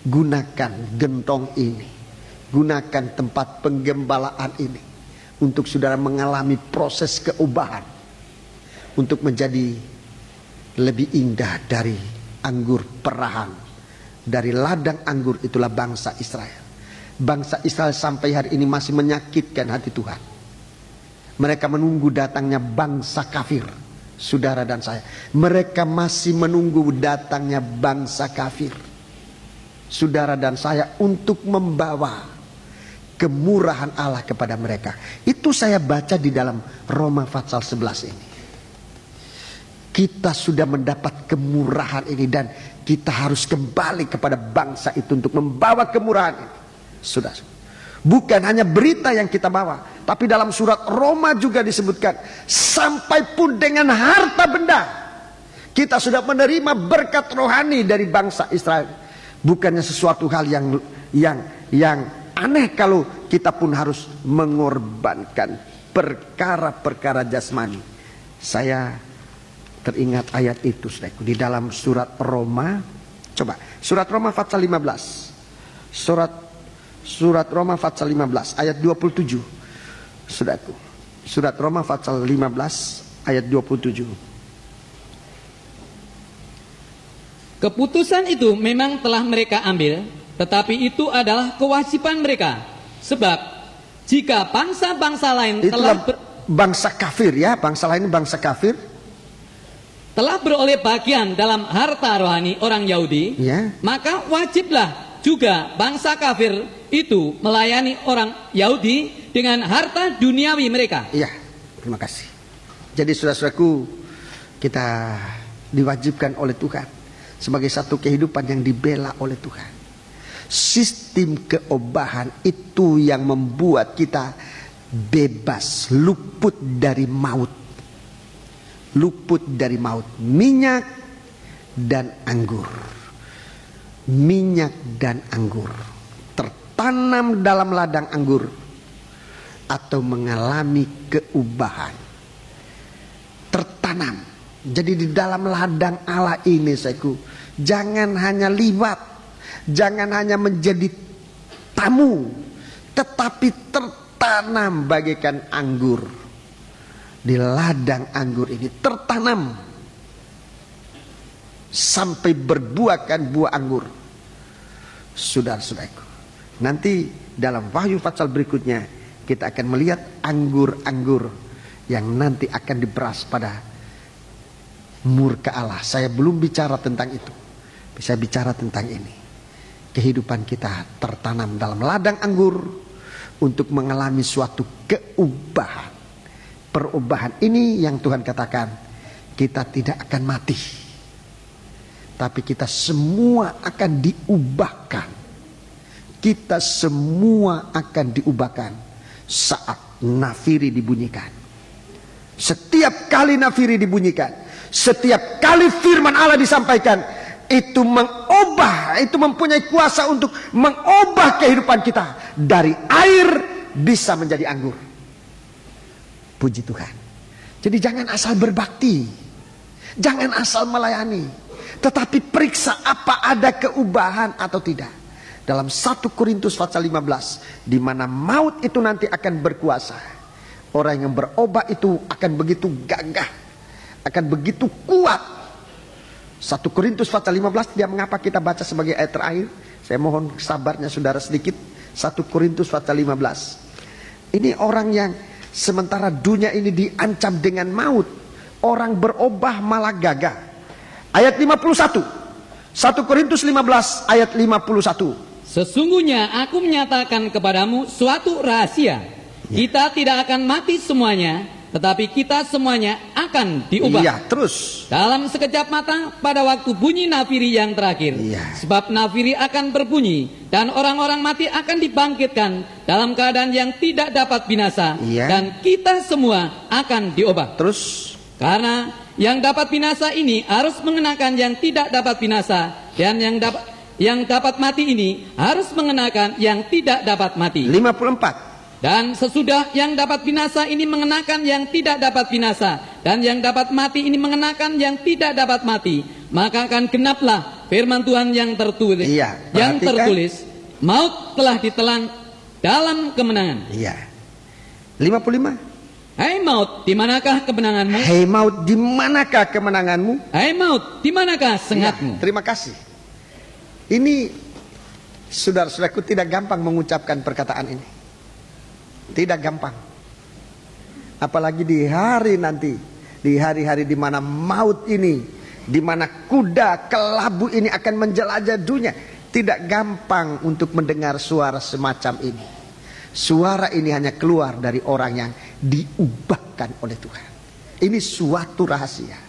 Gunakan gentong ini, gunakan tempat penggembalaan ini untuk saudara mengalami proses keubahan, untuk menjadi lebih indah dari anggur perahan. Dari ladang anggur itulah bangsa Israel. Bangsa Israel sampai hari ini masih menyakitkan hati Tuhan. Mereka menunggu datangnya bangsa kafir, saudara dan saya. Mereka masih menunggu datangnya bangsa kafir, saudara dan saya, untuk membawa kemurahan Allah kepada mereka. Itu saya baca di dalam Roma pasal 11 ini. Kita sudah mendapat kemurahan ini dan kita harus kembali kepada bangsa itu untuk membawa kemurahan ini. Sudah. Bukan hanya berita yang kita bawa, tapi dalam surat Roma juga disebutkan, sampai pun dengan harta benda kita sudah menerima berkat rohani dari bangsa Israel. Bukannya sesuatu hal yang aneh kalau kita pun harus mengorbankan perkara-perkara jasmani. Saya teringat ayat itu, saudaraku, di dalam surat Roma. Coba surat Roma pasal 15. Surat Roma pasal 15 ayat 27. Saudaraku, surat Roma pasal 15 ayat 27. Keputusan itu memang telah mereka ambil, tetapi itu adalah kewajiban mereka. Sebab jika bangsa-bangsa lain Itulah telah bangsa kafir ya, bangsa lain bangsa kafir telah beroleh bagian dalam harta rohani orang Yahudi, ya, maka wajiblah juga bangsa kafir itu melayani orang Yahudi dengan harta duniawi mereka. iya. Terima kasih. Jadi saudara-saudaraku, kita diwajibkan oleh Tuhan sebagai satu kehidupan yang dibela oleh Tuhan. Sistem keobahan itu yang membuat kita bebas, luput dari maut. Luput dari maut. Minyak dan anggur. Minyak dan anggur tertanam dalam ladang anggur atau mengalami keubahan. Tertanam. Jadi di dalam ladang Allah ini, saudaraku, jangan hanya liwat, jangan hanya menjadi tamu, tetapi tertanam bagaikan anggur. Di ladang anggur ini tertanam sampai berbuahkan buah anggur. Saudara-saudaraku, nanti dalam Wahyu pasal berikutnya kita akan melihat anggur-anggur yang nanti akan diperas pada murka Allah. Saya belum bicara tentang itu, bisa bicara tentang ini. Kehidupan kita tertanam dalam ladang anggur untuk mengalami suatu keubahan. Perubahan ini yang Tuhan katakan, kita tidak akan mati, tapi kita semua akan diubahkan. Kita semua akan diubahkan saat nafiri dibunyikan. Setiap kali nafiri dibunyikan, setiap kali firman Allah disampaikan, itu mengubah, itu mempunyai kuasa untuk mengubah kehidupan kita. Dari air bisa menjadi anggur. Puji Tuhan. Jadi jangan asal berbakti, jangan asal melayani, tetapi periksa apa ada keubahan atau tidak. Dalam 1 Korintus pasal 15, di mana maut itu nanti akan berkuasa. Orang yang berubah itu akan begitu gagah, akan begitu kuat. 1 Korintus pasal 15, dia mengapa kita baca sebagai ayat terakhir? Saya mohon sabarnya saudara sedikit. 1 Korintus pasal 15. Ini orang yang sementara dunia ini diancam dengan maut, orang berubah malah gagah. Ayat 51. 1 Korintus 15 ayat 51. Sesungguhnya aku menyatakan kepadamu suatu rahasia. Kita tidak akan mati semuanya, tetapi kita semuanya akan diubah. Iya, terus. Dalam sekejap mata pada waktu bunyi nafiri yang terakhir. Iya. Sebab nafiri akan berbunyi dan orang-orang mati akan dibangkitkan dalam keadaan yang tidak dapat binasa. Iya. Dan kita semua akan diubah. Terus. Karena yang dapat binasa ini harus mengenakan yang tidak dapat binasa, dan yang dapat mati ini harus mengenakan yang tidak dapat mati. 54. Dan sesudah yang dapat binasa ini mengenakan yang tidak dapat binasa, dan yang dapat mati ini mengenakan yang tidak dapat mati, maka akan genaplah firman Tuhan yang tertulis. Iya, yang tertulis, maut telah ditelan dalam kemenangan. Iya. 55. Hai maut, di manakah kemenanganmu? Hai maut, di manakah kemenanganmu? Hai maut, di manakah sengatmu? Ya, terima kasih. Ini saudara-saudaraku tidak gampang mengucapkan perkataan ini. Tidak gampang. Apalagi di hari nanti, di hari-hari di mana maut ini, di mana kuda kelabu ini akan menjelajah dunia. Tidak gampang untuk mendengar suara semacam ini. Suara ini hanya keluar dari orang yang diubahkan oleh Tuhan. Ini suatu rahasia.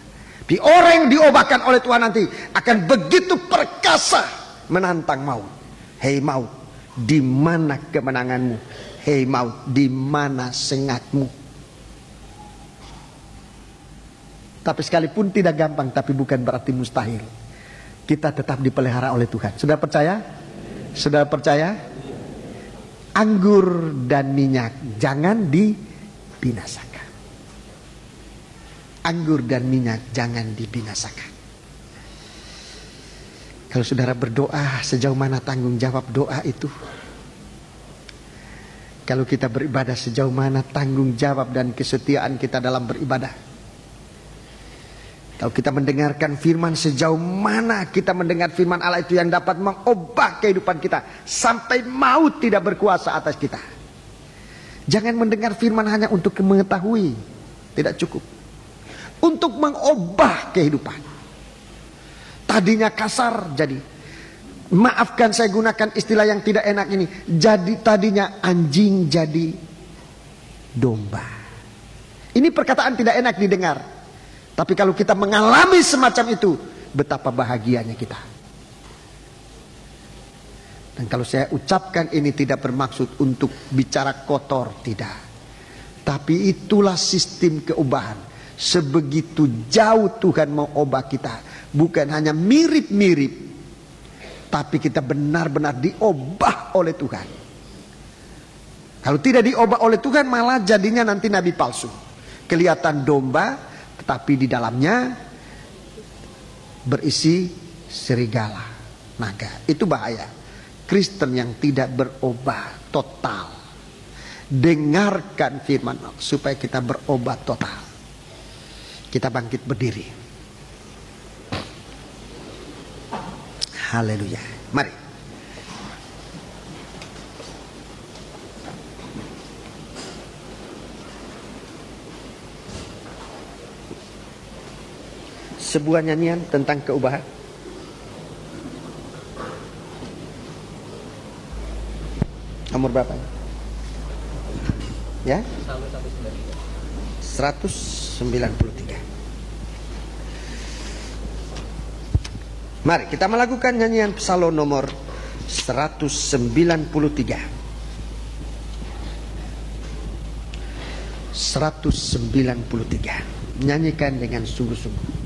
Di orang yang diubahkan oleh Tuhan nanti akan begitu perkasa menantang maut. Hei maut, di mana kemenanganmu? Hei maut, di mana sengatmu? Tapi sekalipun tidak gampang, tapi bukan berarti mustahil. Kita tetap dipelihara oleh Tuhan. Sudah percaya? Sudah percaya? Anggur dan minyak jangan dibinasakan. Anggur dan minyak jangan dibinasakan. Kalau saudara berdoa, sejauh mana tanggung jawab doa itu? Kalau kita beribadah, sejauh mana tanggung jawab dan kesetiaan kita dalam beribadah? Kalau kita mendengarkan firman, sejauh mana kita mendengar firman Allah itu yang dapat mengubah kehidupan kita sampai maut tidak berkuasa atas kita. Jangan mendengar firman hanya untuk mengetahui. Tidak cukup. Untuk mengubah kehidupan. Tadinya kasar jadi, maafkan saya gunakan istilah yang tidak enak ini, jadi tadinya anjing jadi domba. Ini perkataan tidak enak didengar. Tapi kalau kita mengalami semacam itu, betapa bahagianya kita. Dan kalau saya ucapkan ini tidak bermaksud untuk bicara kotor, tidak. Tapi itulah sistem keubahan. Sebegitu jauh Tuhan mau ubah kita. Bukan hanya mirip-mirip, tapi kita benar-benar diubah oleh Tuhan. Kalau tidak diubah oleh Tuhan, malah jadinya nanti nabi palsu. Kelihatan domba, tetapi di dalamnya berisi serigala, naga. Itu bahaya. Kristen yang tidak berubah total. Dengarkan firman supaya kita berubah total. Kita bangkit berdiri. Haleluya. Mari. Sebuah nyanyian tentang keubahan. Nomor berapa? Ya? 193. Mari kita melakukan nyanyian psalm nomor 193. 193. Nyanyikan dengan sungguh-sungguh.